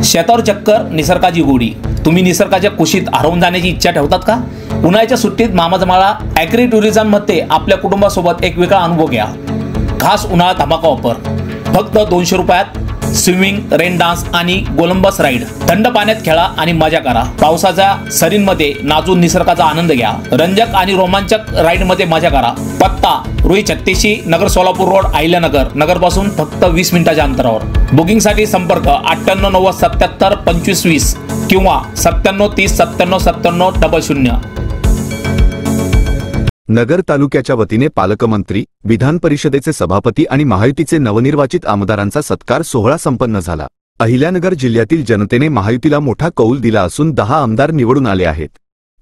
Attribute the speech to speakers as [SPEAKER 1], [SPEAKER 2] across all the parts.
[SPEAKER 1] शेतावर चक्कर निसर्गाची गोडी। तुम्ही निसर्गाच्या कुशीत हरवून जाण्याची इच्छा ठेवतात का? उन्हाळ्याच्या सुट्टीत मामाजमाळा ॲग्री टुरिझममध्ये आपल्या कुटुंबासोबत एक वेगळा अनुभव घ्या। खास उन्हाळा धमाका ऑफर। फक्त 200 रुपयात स्विमिंग, रेन डान्स आणि गोलंबस राईड। थंड पाण्यात खेळा आणि मजा करा। पावसाच्या सरींमध्ये नाचून निसर्गाचा आनंद घ्या। रंजक आणि रोमांचक राईडमध्ये मजा करा। पत्ता रुई 36 नगर सोलापूर रोड अहिल्यानगर नगरपासून फक्त 20 मिनिटाच्या अंतरावर। बुकिंगसाठी संपर्क 98 90 77 25 20 किंवा 97 30 97 97 00।
[SPEAKER 2] नगर तालुक्याच्या वतीने पालकमंत्री, विधान परिषदेचे सभापती आणि महायुतीचे नवनिर्वाचित आमदारांचा सत्कार सोहळा संपन्न झाला। अहिल्यानगर जिल्ह्यातील जनतेने महायुतीला मोठा कौल दिला असून 10 आमदार निवडून आले आहेत।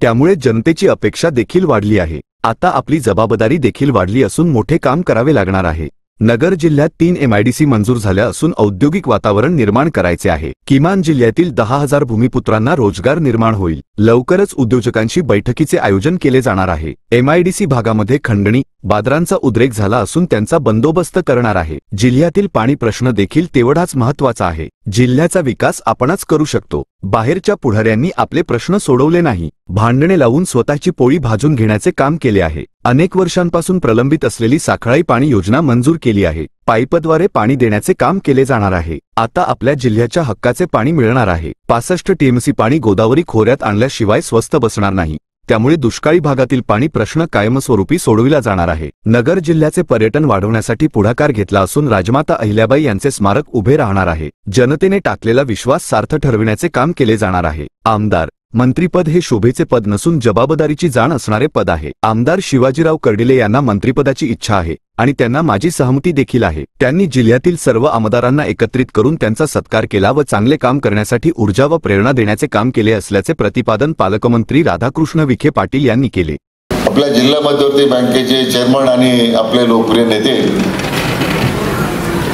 [SPEAKER 2] त्यामुळे जनतेची अपेक्षा देखील वाढली आहे। आता आपली जबाबदारी देखील वाढली असून मोठे काम करावे लागणार आहे। नगर जिल्ह्यात 3 MIDC मंजूर झाल्या असून औद्योगिक वातावरण निर्माण करायचे आहे। किमान जिल्ह्यातील 10,000 भूमिपुत्रांना रोजगार निर्माण होईल। लवकरच उद्योजकांशी बैठकीचे आयोजन केले जाणार आहे। MIDC भागामध्ये खंडणी, बाजारांचा उद्रेक झाला असून त्यांचा बंदोबस्त करणार आहे। जिल्ह्यातील पाणी प्रश्न देखील तेवढाच महत्त्वाचा आहे। जिल्ह्याचा विकास आपणच करू शकतो। बाहेरच्या पुढाऱ्यांनी आपले प्रश्न सोडवले नाही। भांडणे लावून स्वतःची पोळी भाजून घेण्याचे काम केले आहे। अनेक वर्षांपासून प्रलंबित असलेली साखळाई पाणी योजना मंजूर केली आहे। पाईपद्वारे पाणी देण्याचे काम केले जाणार आहे। आता आपल्या जिल्ह्याच्या हक्काचे पाणी मिळणार आहे। 65 TMC पाणी गोदावरी खोऱ्यात आणल्याशिवाय स्वस्त बसणार नाही। त्यामुळे दुष्काळी भागातील पाणी प्रश्न कायमस्वरूपी सोडविला जाणार आहे। नगर जिल्ह्याचे पर्यटन वाढवण्यासाठी पुढाकार घेतला असून राजमाता अहिल्याबाई यांचे स्मारक उभे राहणार आहे। जनतेने टाकलेला विश्वास सार्थ ठरविण्याचे काम केले जाणार आहे। आमदार मंत्रीपद हे शोभेचे पद नसून जबाबदारीची जाण असणारे पद आहे। आमदार शिवाजीराव कर्डिले यांना मंत्रिपदाची इच्छा आहे आणि त्यांना माझी सहमती देखील आहे। त्यांनी जिल्ह्यातील सर्व आमदारांना एकत्रित करून त्यांचा सत्कार केला व चांगले काम करण्यासाठी ऊर्जा व प्रेरणा देण्याचे काम केले असल्याचे प्रतिपादन पालकमंत्री राधाकृष्ण विखे पाटील यांनी केले।
[SPEAKER 3] आपल्या जिल्हा मध्यवर्ती बँकेचे चेअरमन आणि आपले लोकप्रिय नेते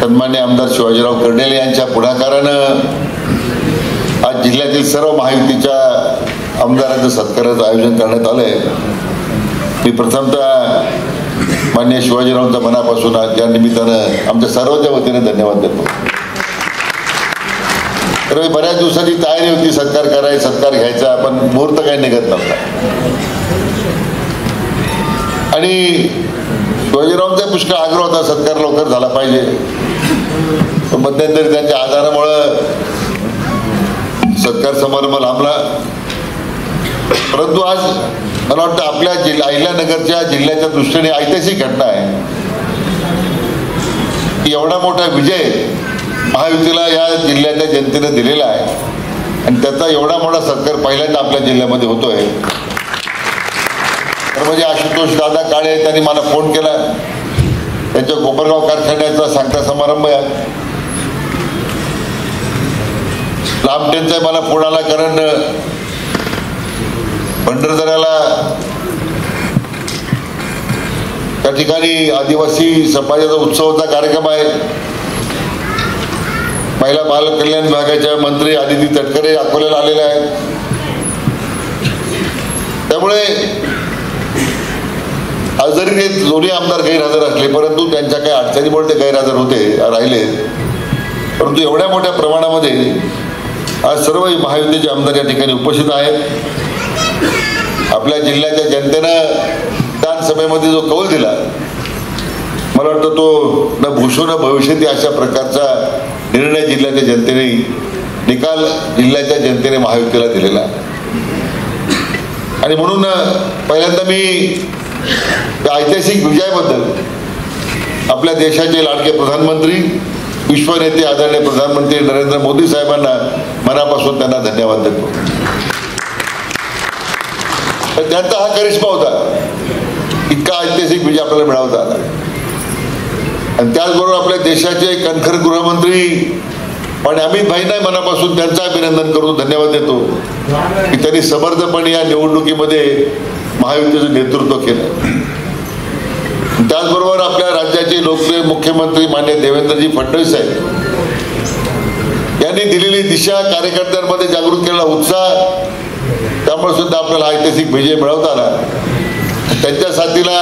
[SPEAKER 3] सन्माननीय आमदार शिवाजीराव कर्डिले यांच्या पुढाकाराने आज जिल्ह्यातील सर्व महायुतीच्या आमदारांच्या सत्काराचं आयोजन करण्यात आलंय। मी प्रथमतः माननीय शिवाजीरावांच्या मनापासून या निमित्तानं आमच्या सर्वांच्या वतीने धन्यवाद देतो। तर बऱ्याच दिवसाची तयारी होती सत्कार घ्यायचा, पण मुहूर्त काही निघत नव्हता आणि शिवाजीरावांचा पुष्कळ आग्रह होता सत्कार लवकर झाला पाहिजे। मध्यंतरी त्यांच्या आजारामुळे सत्कार समारंभ लांबला, परंतु आज मला वाटतं आपल्या अहिल्यानगरच्या जिल्ह्याच्या दृष्टीने ऐतिहासिक घटना आहे की एवढा मोठा विजय महायुतीला या जिल्ह्याच्या जनतेने दिलेला आहे आणि त्याचा एवढा मोठा सत्कार पहिल्यांदा आपल्या जिल्ह्यामध्ये होतोय। तर म्हणजे आशुतोष दादा काळे त्यांनी मला फोन केला, त्यांच्या कोपरगाव कारखान्याचा सांगता समारंभ आहे। लांबटेंचा मला फोन आला, कारण भंडारदऱ्याला त्या ठिकाणी आदिवासी समाजाचा उत्सवाचा कार्यक्रम आहे। महिला बाल कल्याण विभागाच्या मंत्री आदिती तटकरे अकोल्याला आलेले आहेत। त्यामुळे आज जरी ते दोन्ही आमदार गैरहजर असले, परंतु त्यांच्या काही अडचणीमुळे ते गैरहजर राहिले, परंतु एवढ्या मोठ्या प्रमाणामध्ये आज सर्व महायुतीचे आमदार या ठिकाणी उपस्थित आहेत। आपल्या जिल्ह्याच्या जनतेनं विधानसभेमध्ये जो कौल दिला, मला वाटतं तो न भूषो न भविष्यती अशा प्रकारचा निर्णय जिल्ह्याच्या जनतेने, निकाल जिल्ह्याच्या जनतेने महायुतीला दिलेला आहे। आणि म्हणून पहिल्यांदा मी त्या ऐतिहासिक विजयाबद्दल आपल्या देशाचे लाडके प्रधानमंत्री, विश्वनेते आदरणीय प्रधानमंत्री नरेंद्र मोदी साहेबांना मनापासून त्यांना धन्यवाद देतो। तर त्यांचा हा करिश्मा होता, इतका ऐतिहासिक विजय आपल्याला मिळवता आला। आणि त्याचबरोबर आपल्या देशाचे कणखर गृहमंत्री आणि अमित भाईंना मनापासून त्यांचं अभिनंदन करतो, धन्यवाद देतो की त्यांनी समर्थपणे या निवडणुकीमध्ये महायुतीचं नेतृत्व केलं। त्याचबरोबर आपल्या राज्याचे लोकप्रिय मुख्यमंत्री माननीय देवेंद्रजी फडणवीस साहेब यांनी दिलेली दिशा, कार्यकर्त्यांमध्ये जागृत केलेला उत्साह, त्यामुळे सुद्धा आपल्याला ऐतिहासिक विजय मिळवता आला। त्यांच्या साथीला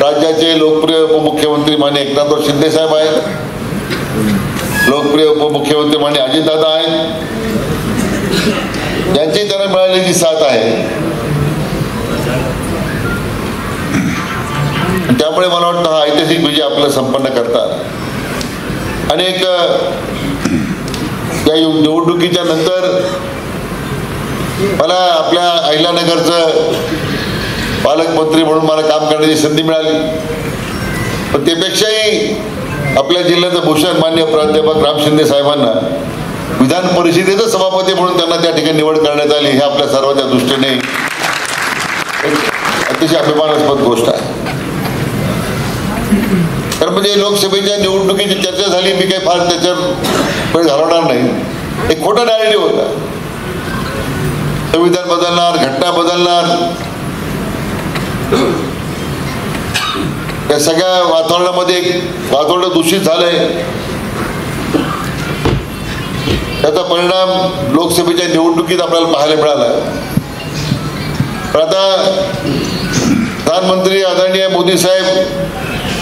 [SPEAKER 3] राज्याचे लोकप्रिय उपमुख्यमंत्री माननीय एकनाथराव शिंदे साहेब आहेत, लोकप्रिय उपमुख्यमंत्री माननीय अजितदादा आहेत, ज्यांची त्यांना मिळालेली साथ आहे, त्यामुळे मला वाटतं हा ऐतिहासिक विजय आपल्याला संपन्न करतात. अनेक या निवडणुकीच्या नंतर मला आपल्या अहिल्यानगरचं पालकमंत्री म्हणून मला काम करण्याची संधी मिळाली. पण त्यापेक्षाही आपल्या जिल्ह्याचं भूषण मान्य प्राध्यापक राम शिंदे साहेबांना विधान परिषदेचं सभापती म्हणून त्यांना त्या ठिकाणी निवड करण्यात आली. हे आपल्या सर्वांच्या दृष्टीने अतिशय अभिमानास्पद गोष्ट आहे. तर म्हणजे लोकसभेच्या निवडणुकीची चर्चा झाली, मी काही फार त्याच्यावर वेळ घालवणार नाही. एक खोटा नॅरेटिव्ह होता, संविधान बदलणार, घटना बदलणार, या सगळ्या वातावरणामध्ये वातावरण दूषित झालंय. त्याचा परिणाम लोकसभेच्या निवडणुकीत आपल्याला पाहायला मिळाला. पण आता प्रधानमंत्री आदरणीय मोदी साहेब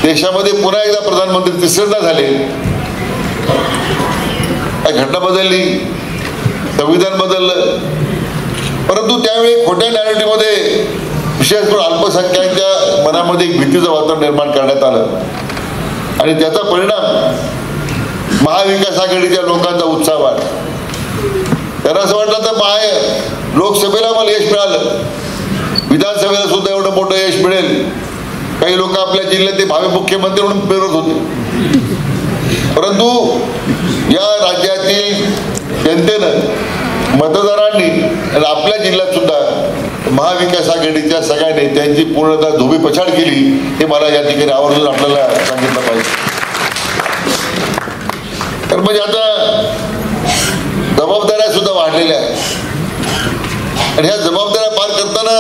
[SPEAKER 3] देशामध्ये पुन्हा एकदा प्रधानमंत्री तिसऱ्यांदा झाले. घटना बदलली, संविधान बदललं, परंतु त्यावेळी खोट्या नॅरेटिव्हमध्ये विशेष करून अल्पसंख्याकांच्या मनामध्ये एक भीतीचं वातावरण निर्माण करण्यात आलं आणि त्याचा परिणाम महाविकास आघाडीच्या लोकांचा उत्साह वाढला. त्यांना असं वाटलं तर लोकसभेला मला यश मिळालं, विधानसभेला सुद्धा एवढं मोठं यश मिळेल. काही लोक आपल्या जिल्ह्यात भावी मुख्यमंत्री म्हणून पेरत होते, परंतु या राज्यातील जनतेनं, मतदारांनी आणि आपल्या जिल्ह्यात सुद्धा महाविकास आघाडीच्या सगळ्या नेत्यांची पूर्णतः धोबीपछाड केली. हे मला या ठिकाणी आवर्जून आपल्याला सांगितलं पाहिजे. तर म्हणजे आता जबाबदाऱ्या सुद्धा वाढलेल्या आहेत आणि ह्या जबाबदाऱ्या पार करताना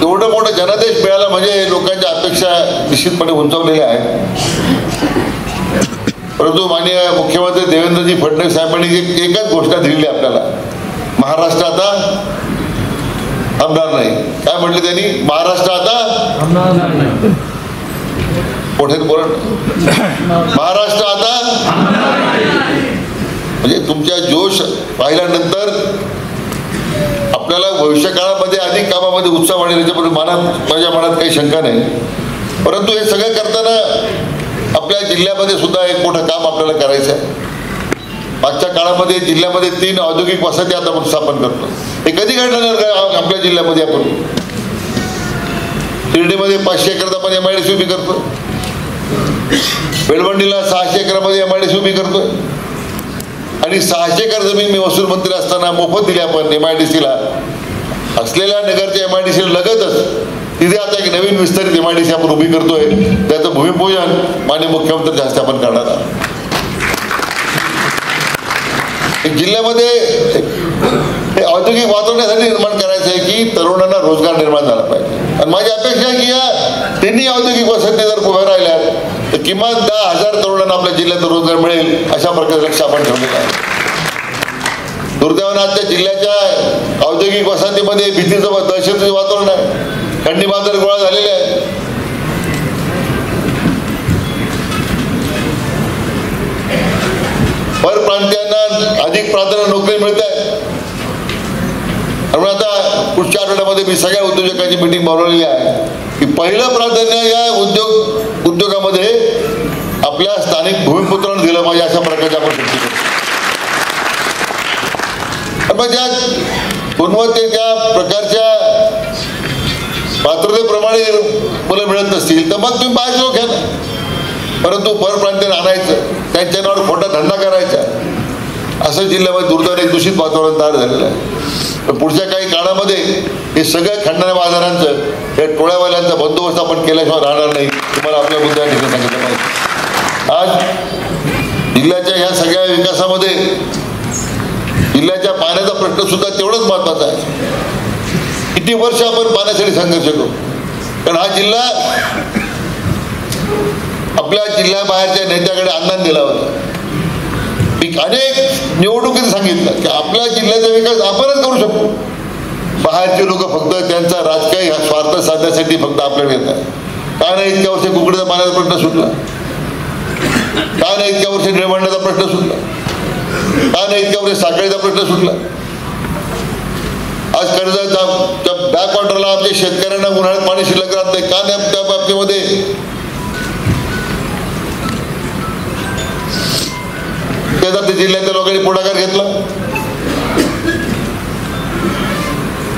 [SPEAKER 3] एवढं मोठं जनादेश मिळाला म्हणजे लोकांच्या अपेक्षा निश्चितपणे उंचावलेल्या आहेत. परंतु माननीय मुख्यमंत्री देवेंद्रजी फडणवीस साहेबांनी एकच घोषणा दिलेली आपल्याला, महाराष्ट्र आता थांबणार नाही. काय म्हटलं त्यांनी? महाराष्ट्र आता मोठे बोला, महाराष्ट्र आता. म्हणजे तुमच्या जोश पाहिल्यानंतर आपल्याला भविष्य काळामध्ये अधिक कामामध्ये उत्साह वाढेल याच्याबद्दल माझ्या मनात काही शंका नाही. परंतु हे सगळं करताना आपल्या जिल्ह्यामध्ये सुद्धा एक मोठं काम आपल्याला करायचं आहे. मागच्या काळामध्ये जिल्ह्यामध्ये 3 औद्योगिक वसाहती आता आपण स्थापन करतो. हे कधी घडणार आपल्या जिल्ह्यामध्ये? आपण शिर्डीमध्ये 500 एकरात आपण MIDC उभी करतो, बेळवंडीला 600 एकरामध्ये MIDC उभी करतोय आणि 600 एकर जमीन मी महसूल मंत्री असताना मोफत दिली आपण MIDCला. असलेल्या नगरच्या MIDC लगतच तिथे आता एक नवीन विस्तारित MIDC आपण उभी करतोय. त्याचं भूमिपूजन माननीय मुख्यमंत्र्यांच्या हस्ते आपण करणार आहोत. जिल्ह्यामध्ये हे औद्योगिक वातावरणासाठी निर्माण करायचं आहे की तरुणांना रोजगार निर्माण झाला पाहिजे. आणि माझी अपेक्षा आहे की या 3 औद्योगिक वसाहती जर उभ्या राहिल्या तर किमान 10,000 तरुणांना आपल्या जिल्ह्यात रोजगार मिळेल अशा प्रकारे लक्ष आपण ठेवलेलं आहे. दुर्दैवानं आजच्या जिल्ह्याच्या औद्योगिक वसाहतीमध्ये भीतीचं, दहशतीचं वातावरण आहे. खंडी बाजार गोळा झालेले आहे. परप्रांतीयांना अधिक प्राधान्य नोकरी मिळत आहे. त्यामुळे आता पुढच्या आठवड्यामध्ये मी सगळ्या उद्योजकांची मीटिंग बोलवलेली आहे की पहिलं प्राधान्य या उद्योगामध्ये आपल्या स्थानिक भूमिपुत्रांना दिलं पाहिजे अशा प्रकारचे आपण सूचित करतो. ज्या गुणवत्तेच्या प्रकारच्या पात्रतेप्रमाणे मुलं मिळत नसतील तर मग तुम्ही बाहेर लोक घ्या ना. परंतु परप्रांतीयांना आणायचं, त्यांच्या नावावर खोटा धंदा करायचा, असं जिल्ह्यामध्ये दुर्दैवाने एक दूषित वातावरण तयार झालेलं आहे. पुढच्या काही काळामध्ये हे सगळ्या खंडण्या बाजारांचं, या टोळ्यावाल्यांचा बंदोबस्त आपण केल्याशिवाय राहणार नाही. तुम्हाला आपल्या मुद्द्या ठिकाणी सांगितलं पाहिजे. आज जिल्ह्याच्या ह्या सगळ्या विकासामध्ये जिल्ह्याच्या पाण्याचा प्रश्न सुद्धा तेवढाच महत्वाचा आहे. किती वर्ष आपण पाण्यासाठी संघर्ष करू, कारण हा जिल्हा आपल्या जिल्ह्याबाहेरच्या नेत्याकडे अंदाज दिला होता. अनेक निवडणुकीत सांगितलं की आपल्या जिल्ह्याचा विकास आपणच करू शकतो. बाहेरचे लोक फक्त त्यांचा राजकीय स्वार्थ साधण्यासाठी फक्त आपल्याकडे येतात. का नाही इतक्या वर्षी कुकडीचा पाण्याचा प्रश्न सुटला? का नाही इतक्या वर्षी निळवंड्याचा प्रश्न सुटला? का नाही इतक्या वर्ष साखळीचा प्रश्न सुटला? आज कर्जतच्या बॅक वॉटरला आमच्या शेतकऱ्यांना उन्हाळ्यात पाणी शिल्लक राहत नाही का नाही? त्या बाबतीमध्ये त्याचा जिल्ह्यातल्या लोकांनी पुढाकार घेतला.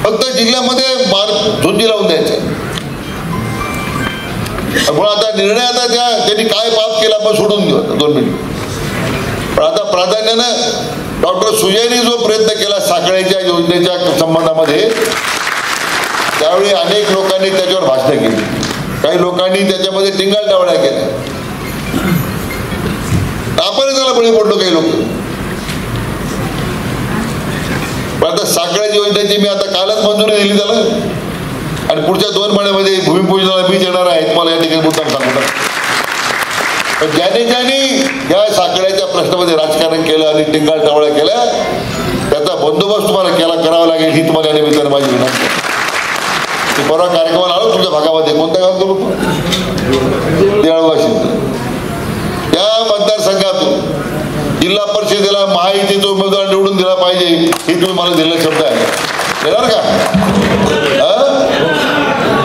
[SPEAKER 3] फक्त जिल्ह्यामध्ये झुंजी लावून द्यायचं. म्हणून आता निर्णय आता त्यांनी काय पाप केला आपण सोडून घेऊ आता 2 मिनिट. पण आता प्राधान्यानं डॉक्टर सुजयनी जो प्रयत्न केला साखळीच्या योजनेच्या संबंधामध्ये, त्यावेळी अनेक लोकांनी त्याच्यावर भाषणं केली, काही लोकांनी त्याच्यामध्ये टिंगलटावळ्या केल्या. आपण त्याला बळी पडलो काही लोक. पण आता साखळ्याच्या योजनेची मी आता कालच मंजुरी दिली त्याला, आणि पुढच्या 2 महिन्यामध्ये भूमिपूजनाला मी येणार आहे, तुम्हाला या ठिकाणी मुद्दाम सांगतो. पण ज्यांनी या साखळ्याच्या प्रश्नामध्ये राजकारण केलं आणि टिंगलटावळ्या केल्या, त्याचा बंदोबस्त तुम्हाला करावा लागेल ही तुम्हाला या निमित्ताने माझी विनंती. मी परवा कार्यक्रमाला आलो तुमच्या भागामध्ये. कोणत्या गावात करू? देवळवाशी. या मतदारसंघातून जिल्हा परिषदेला महायुतीचा उमेदवार निवडून दिला पाहिजे हे तुम्ही मला दिलेला शब्द आहे. देणार का?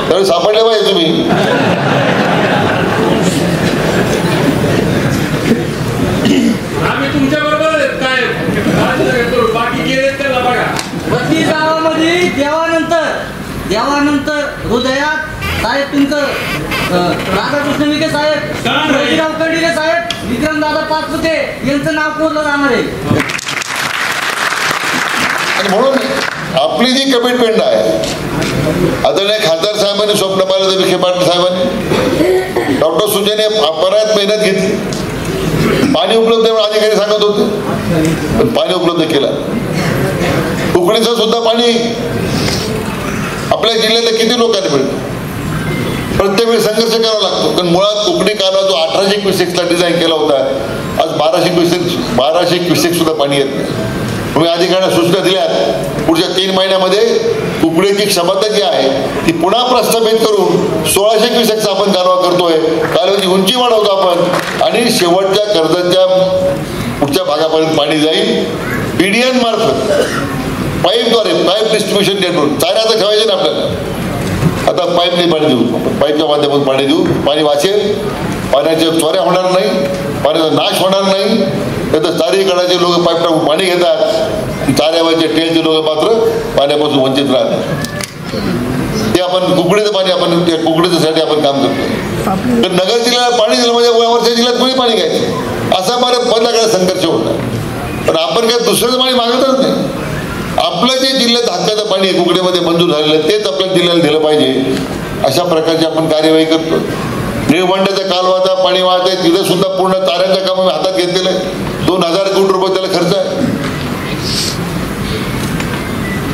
[SPEAKER 3] त्यावेळी सापडले पाहिजे तुम्ही.
[SPEAKER 4] आम्ही तुमच्या बरोबर काय बाकी केले त्याला बघा.
[SPEAKER 5] 32 गावामध्ये देवानंतर हृदयात साहेब तुमचं राधाकृष्ण विखे साहेब, रोजीराव कर्डिले साहेब, विक्रमदादा पाचपुते यांचं नाव कोरलं जाणार आहे.
[SPEAKER 3] आणि म्हणून आपली जी कमिटमेंट आहे, आदरणीय खासदार साहेबांनी स्वप्न पाहिलं तर विखे पाटील साहेबांनी, डॉक्टर सुजयने बऱ्याच मेहनत घेतली. पाणी उपलब्ध अधिकारी सांगत होते, पण पाणी उपलब्ध केलं. उकळीचं सुद्धा पाणी आपल्या जिल्ह्यातल्या किती लोकांनी मिळतं? प्रत्येक वेळी संघर्ष करावा लागतो. कारण मुळात कोकणी कालवा जो 1826 ला डिझाईन केला होता, आज 1200 क्युसेक सुद्धा पाणी येत नाही. तुम्ही अधिकाऱ्यांना सूचना दिल्यात, पुढच्या 3 महिन्यामध्ये कुकडेची क्षमता जी आहे ती पुन्हा प्रस्थापित करून 1600 क्युसेकचा आपण कालवा करतोय. कालव्याची उंची वाढवतो आपण, आणि शेवटच्या कर्जतच्या पुढच्या भागापर्यंत पाणी जाईल. पीडीएन मार्फत पाईपद्वारे, पाईप डिस्ट्रीब्युशन नेटवर्क चाऱ्याचं ठेवायचे ना आपल्याला. आता पाईपने पाणी देऊ, पाईपच्या माध्यमातून पाणी देऊ. पाणी वाचेल, पाण्याच्या चोऱ्या होणार नाही, पाण्याचा नाश होणार नाही. त्याचं चारीकडाचे लोक पाईप टाकून पाणी घेतात, चाऱ्यावरचे टेलचे लोक मात्र पाण्यापासून वंचित राहतात. ते आपण कुकडीचं पाणी, आपण त्या कुकडीच्यासाठी आपण काम करतो. तर नगर जिल्ह्याला पाणी दिलं म्हणजे वरच्या जिल्ह्यात कोणी पाणी घ्यायचं, असा मला पहिल्याकडे संघर्ष होता. पण आपण काय दुसरंच पाणी मागतच नाही. आपलं जे जिल्ह्यात हक्काचं पाणी आहे कुकडेमध्ये मंजूर झालेलं तेच आपल्या जिल्ह्याला दिलं पाहिजे, अशा प्रकारची आपण कार्यवाही करतो. निळवंड्याच्या कालवाचा पाणी वाहत आहे, तिथे सुद्धा पूर्ण ताऱ्यांच्या कामं हातात घेतलेलं आहे. 2000 कोटी रुपये त्याला खर्च आहे.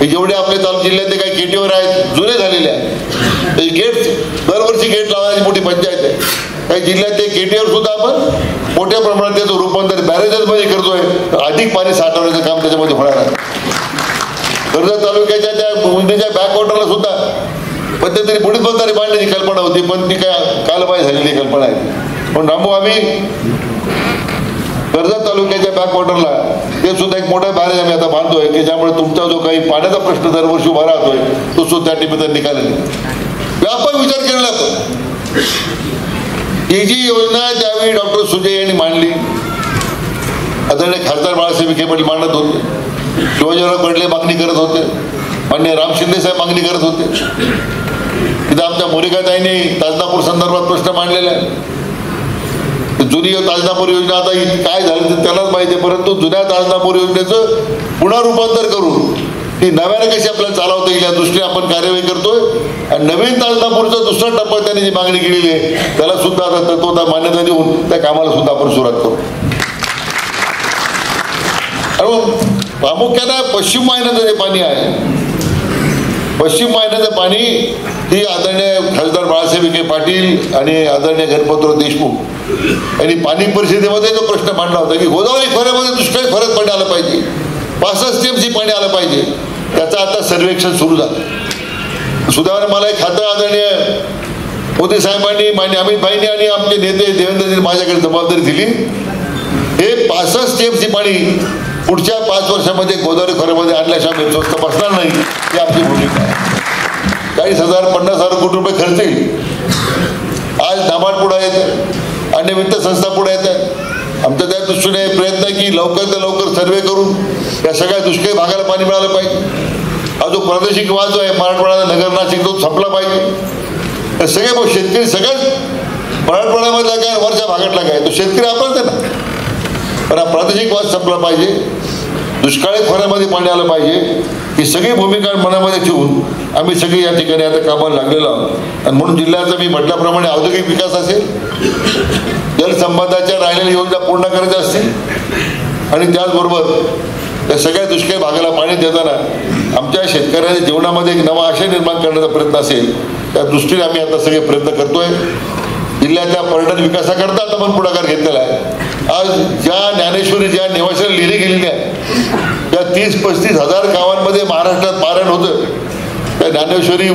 [SPEAKER 3] जेवढे आपले जिल्ह्यातले काही गेटीवर आहेत जुने झालेले आहेत, ते गेट दरवर्षी गेट लावण्याची मोठी पंचायत आहे. काही जिल्ह्यात ते गेटीवर सुद्धा आपण मोठ्या प्रमाणात त्याचं रूपांतर बॅरेजेसमध्ये करतोय, अधिक पाणी साठवण्याचं काम त्याच्यामध्ये होणार आहे. कर्जत तालुक्याच्या त्या उंदीच्या बॅकवॉटरला सुद्धा मध्यंतरी पुढील बंधारी बांधण्याची कल्पना होती, पण ती काय कालबाह्य झालेली कल्पना आहे. पण रामू आम्ही कर्जत तालुक्याच्या बॅकवॉटरला ते सुद्धा एक मोठा बॅरेज आम्ही आता बांधतोय, की ज्यामुळे तुमचा जो काही पाण्याचा प्रश्न दरवर्षी उभा राहतोय तो सुद्धा त्या निमित्ताने निकालेल. व्यापक विचार केला आपण. ही जी योजना त्यावेळी डॉक्टर सुजय यांनी मांडली, आदरणीय खासदार बाळासाहेब विखे पाटील मांडत होते, शिवाजीराव कर्डिले मागणी करत होते, मान्य राम शिंदे साहेब मागणी करत होते. तिथं आमच्या मोनिकाताईंनी ताजनापूर संदर्भात प्रश्न मांडलेला आहे. जुनी ताजनापूर योजना आता काय झालं ते त्यालाच माहिती आहे, परंतु जुन्या ताजनापूर योजनेचं पुन्हा रूपांतर करून ती नव्याने कशी आपल्याला चालवता येईल या दृष्टीने आपण कार्यवाही करतोय. आणि नवीन ताजनापूरचा दुसरा टप्पा त्यांनी जी मागणी केलेली आहे त्याला सुद्धा आता तत्वता मान्यता देऊन त्या कामाला सुद्धा आपण सुरुवात करू. प्रामुख्याने पश्चिम वाहिन्याचं जे पाणी आहे, पश्चिम वाहिन्याचं पाणी ही आदरणीय खासदार बाळासाहेब विखे पाटील आणि आदरणीय गणपतराव देशमुख यांनी पाणी परिषदेमध्ये जो प्रश्न मांडला होता की गोदावरी खोऱ्यामध्ये दुष्काळी फरक पाणी आलं पाहिजे, 65 TMC पाणी आलं पाहिजे, त्याचं आता सर्वेक्षण सुरू झालं. सुदैवाने मला एक खातं आदरणीय मोदी साहेबांनी, मान्य अमित भाईंनी आणि आमचे नेते देवेंद्रजींनी माझ्याकडे जबाबदारी दिली. हे 65 TMC पाणी पुढच्या 5 वर्षामध्ये गोदावरी खोऱ्यामध्ये आणल्याशिवाय स्वस्त बसणार नाही, ही आमची भूमिका आहे. 40,000 50,000 कोटी रुपये खर्च येईल. आज नाबार्ड पुढे आहेत, अन्य वित्त संस्था पुढे येतात. आमचा त्या दृष्टीने प्रयत्न आहे की लवकर तर लवकर सर्वे करून या सगळ्या दुष्काळी भागाला पाणी मिळालं पाहिजे. हा जो प्रादेशिक वाद जो आहे मराठवाडा नगर नाशिक तो संपला पाहिजे. सगळे शेतकरी सगळ्याच मराठवाड्यामधला काय वरच्या भागातला काय तो शेतकरी आपलाच आहे ना, पण हा प्रादेशिक वाद संपला पाहिजे. दुष्काळी खोऱ्यामध्ये पाणी आलं पाहिजे. ही सगळी भूमिका मनामध्ये ठेवून आम्ही सगळी या ठिकाणी आता कामाला लागलेलो आहोत. आणि म्हणून जिल्ह्याचा मी म्हटल्याप्रमाणे औद्योगिक विकास असेल, जलसंबंधाच्या राहिलेल्या योजना पूर्ण करायच्या असतील आणि त्याचबरोबर त्या सगळ्या दुष्काळी भागाला पाणी देताना आमच्या शेतकऱ्यांच्या जीवनामध्ये एक नवा आशय निर्माण करण्याचा प्रयत्न असेल, त्या दृष्टीने आम्ही आता सगळे प्रयत्न करतोय. जिल्ह्याच्या पर्यटन विकासाकरता आता पण पुढाकार घेतलेला आहे. आज ज्या ज्ञानेश्वरी ज्या निवासाला लिहिली गेलेली आहे त्या 30-35 हजार गावांमध्ये महाराष्ट्रात पारायण होतं. त्या ज्ञानेश्वरी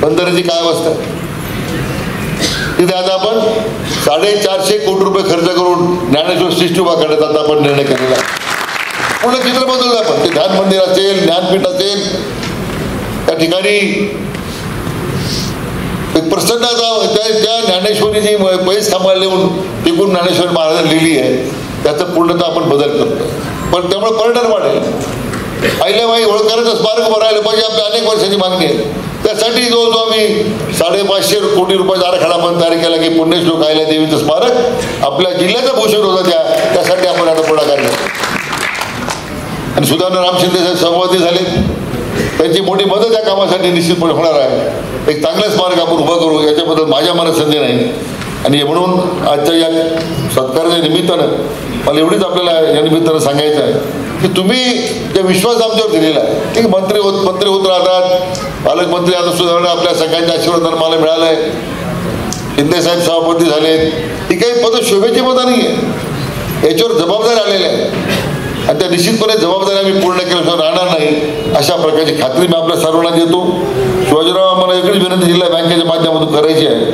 [SPEAKER 3] बंदराची काय अवस्था आहे तिथे आता आपण 450 कोटी रुपये खर्च करून ज्ञानेश्वर सृष्टी उभा करण्याचा आता आपण निर्णय केलेला आहे. पूर्ण चित्र बदललं आपण. ते ध्यान मंदिर असेल, ज्ञानपीठ असेल, त्या ठिकाणी एक प्रसन्नता त्या ज्ञानेश्वरीची पैस सांभाळले म्हणून टिकून ज्ञानेश्वर महाराजांनी लिहिली आहे त्याचं पूर्णतः आपण बदल करतो. पण त्यामुळे पर्यटन वाढेल. अहिल्याबाई होळकरांचं स्मारक उभं राहिलं पाहिजे, आपल्या अनेक वर्षाची मागणी आहे. त्यासाठी जो आम्ही 550 कोटी रुपयाचा आराखडा पण तयार केला की पुण्यश्लोक अहिल्या देवीचं स्मारक आपल्या जिल्ह्याचं भूषण होतं. त्यासाठी आपण आता पुढाकार घेतो. आणि सुधारणा राम शिंदे साहेब सहभागी झाले, त्यांची मोठी मदत या कामासाठी निश्चितपणे होणार आहे. एक चांगलं स्मारक आपण उभं करू याच्याबद्दल माझ्या मनात संधी नाही. आणि म्हणून आजच्या या सत्काराच्या निमित्तानं मला एवढीच आपल्याला या निमित्तानं सांगायचं आहे की तुम्ही जे विश्वास आमच्यावर दिलेला आहे की मंत्री होत राहतात, पालकमंत्री आता सुधारणा आपल्या सगळ्यांच्या आशीर्वादानं मला मिळालं आहे. शिंदे साहेब सभापती झाले, ही काही पद शोभेची पदं नाही आहे, याच्यावर जबाबदारी आलेल्या आहे आणि त्या निश्चितपणे जबाबदारी आम्ही पूर्ण केल्याशिवाय राहणार नाही अशा प्रकारची खात्री मी आपल्या सर्वांना देतो. शिवाजीराव मला एकच विनंती जिल्हा बँकेच्या माध्यमातून करायची आहे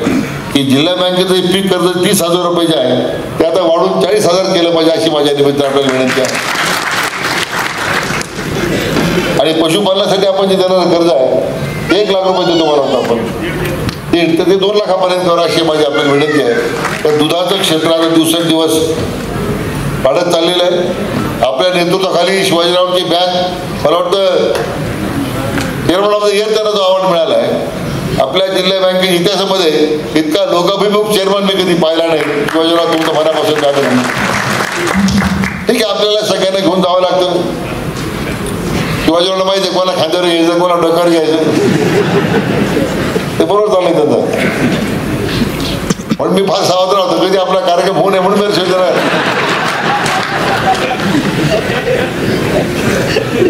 [SPEAKER 3] की जिल्हा बँकेचं पीक कर्ज 30,000 रुपये जे आहे ते आता वाढून 40,000 केलं पाहिजे अशी माझ्या निमित्तानं आपल्याला विनंती आहे. आणि पशुपालनासाठी आपण जे देणारं कर्ज आहे 1 लाख रुपये देतो मला वाटतं आपण ते 2 लाखापर्यंत करा अशी माझी आपल्याला विनंती आहे. तर दुधाचं क्षेत्र आता दिवसेंदिवस वाढत चाललेलं आहे. आपल्या नेतृत्वाखाली शिवाजीरावांची बँक मला वाटतं चेअरमन ऑफ द इयर त्यांना जो अवॉर्ड मिळाला आहे. आपल्या जिल्हा बँकेच्या इतिहासामध्ये इतका लोकाभिमुख चेअरमन मी कधी पाहिला नाही. शिवाजीराव तुमचं मनापासून काय ठीक आहे. आपल्याला सगळ्यांना घेऊन जावं लागतं. शिवाजीरावला माहिती आहे कोणाला खांद्यावर घ्यायचं कोणाला डोक्यावर घ्यायचं ते बरोबर चाललंय त्यांचं. पण मी फार सावध राहतो कधी आपला कार्यक्रम होऊ नये म्हणून शिवाजीराव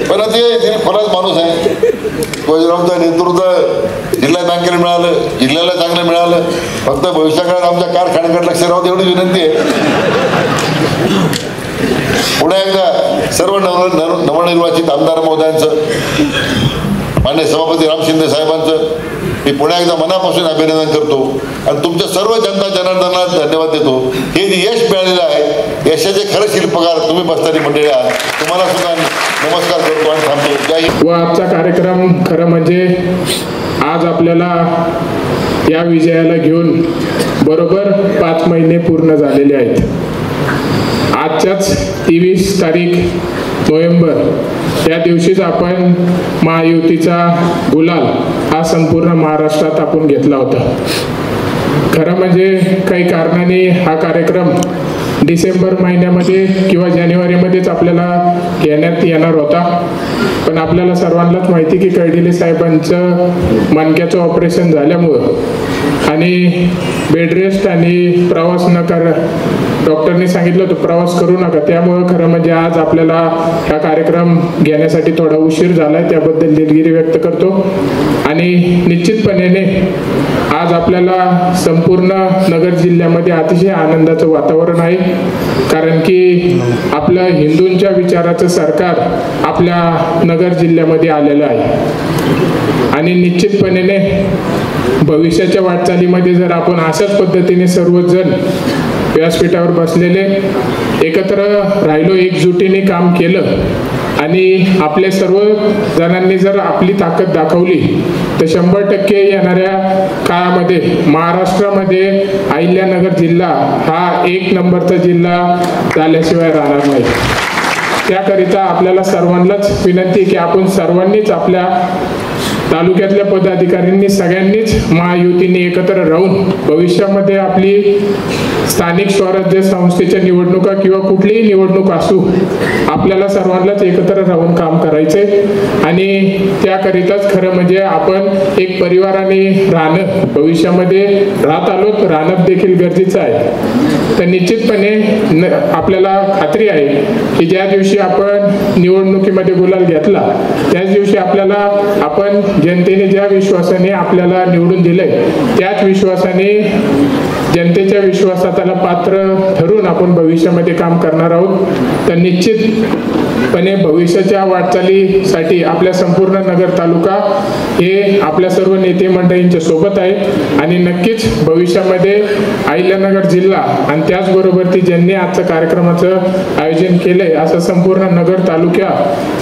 [SPEAKER 3] पण ते खराच माणूस आहे. शिवाजीरावचं नेतृत्व जिल्हा बँकेला मिळालं, जिल्ह्याला चांगलं मिळालं. फक्त भविष्याकाळात आमच्या कारखान्याकडे लक्ष राहू एवढी विनंती आहे. पुन्हा एकदा सर्व नवनिर्वाचित आमदार महोदयांचं, मान्य सभापती राम शिंदे साहेबांचं मी पुन्हा एकदा मनापासून अभिनंदन करतो आणि तुमच्या सर्व जनता जनार्दनाला धन्यवाद देतो. हे जे यश मिळालेलं आहे यशाचे खरं शिल्पकार तुम्ही बसणारी मंडळी आहात. तुम्हाला सुद्धा नमस्कार करतो आणि थांबतो. जय हिंद.
[SPEAKER 6] व आजचा कार्यक्रम खरं म्हणजे आज आपल्याला या विजयाला घेऊन बरोबर 5 महिने पूर्ण झालेले आहेत. आजच्याच 23 तारीख नोव्हेंबर या दिवशीच आपण महायुतीचा गुलाल हा संपूर्ण महाराष्ट्रात आपण घेतला होता. खरं म्हणजे काही कारणाने हा कार्यक्रम डिसेंबर महिन्यामध्ये किंवा जानेवारीमध्येच आपल्याला घेण्यात येणार होता. पण आपल्याला सर्वांनाच माहिती की कर्डिले साहेबांचं मणक्याचं ऑपरेशन झाल्यामुळं आणि बेड रेस्ट आणि प्रवास न कर डॉक्टरने सांगितलं होतं प्रवास करू नका. त्यामुळं खरं म्हणजे आज आपल्याला हा कार्यक्रम घेण्यासाठी थोडा उशीर झाला आहे. त्याबद्दल दिलगिरी व्यक्त करतो. आणि निश्चितपणे आज आपल्याला संपूर्ण नगर जिल्ह्यामध्ये अतिशय आनंदाचं वातावरण आहे. कारण की आपलं हिंदूंच्या विचाराचं सरकार आपल्या नगर जिल्ह्यामध्ये आलेलं आहे. आणि निश्चितपणे भविष्याच्या वाटचालीमध्ये जर आपण अशाच पद्धतीने सर्वजण व्यासपीठावर बसलेले, एकत्र राहिलो, एकजुटीने काम केलं आणि आपल्या सर्व जणांनी जर आपली ताकद दाखवली तर 100% येणाऱ्या काळामध्ये महाराष्ट्रामध्ये अहिल्यानगर जिल्हा हा 1 नंबरचा जिल्हा झाल्याशिवाय राहणार नाही. त्याकरिता आपल्याला सर्वांनाच विनंती की आपण सर्वांनीच आपल्या तालुक्यातल्या पदाधिकाऱ्यांनी सगळ्यांनीच महायुतीने एकत्र राहून भविष्यामध्ये आपली स्थानिक स्वराज्य संस्थेच्या निवडणुका किंवा कुठलीही निवडणूक असू आपल्याला सर्वांनाच एकत्र राहून काम करायचंय आणि त्याकरिताच खरं म्हणजे आपण एक परिवाराने राहणं भविष्यामध्ये राहत आलो तर राहणं देखील गरजेचं आहे. तर निश्चितपणे आपल्याला खात्री आहे की ज्या दिवशी आपण निवडणुकीमध्ये गुलाल घेतला त्याच दिवशी आपल्याला आपण जनतेने ज्या विश्वासाने आपल्याला निवडून दिलंय त्याच विश्वासाने जनतेच्या विश्वासाला पात्र ठरून आपण भविष्यामध्ये काम करणार आहोत. तर निश्चितपणे भविष्याच्या वाटचालीसाठी आपल्या संपूर्ण नगर तालुका हे आपल्या सर्व नेते मंडळींच्या सोबत आहे आणि नक्कीच भविष्यामध्ये अहिल्यानगर जिल्हा आणि त्याचबरोबर ती ज्यांनी आजचं कार्यक्रमाचं आयोजन केलंय असं संपूर्ण नगर तालुक्या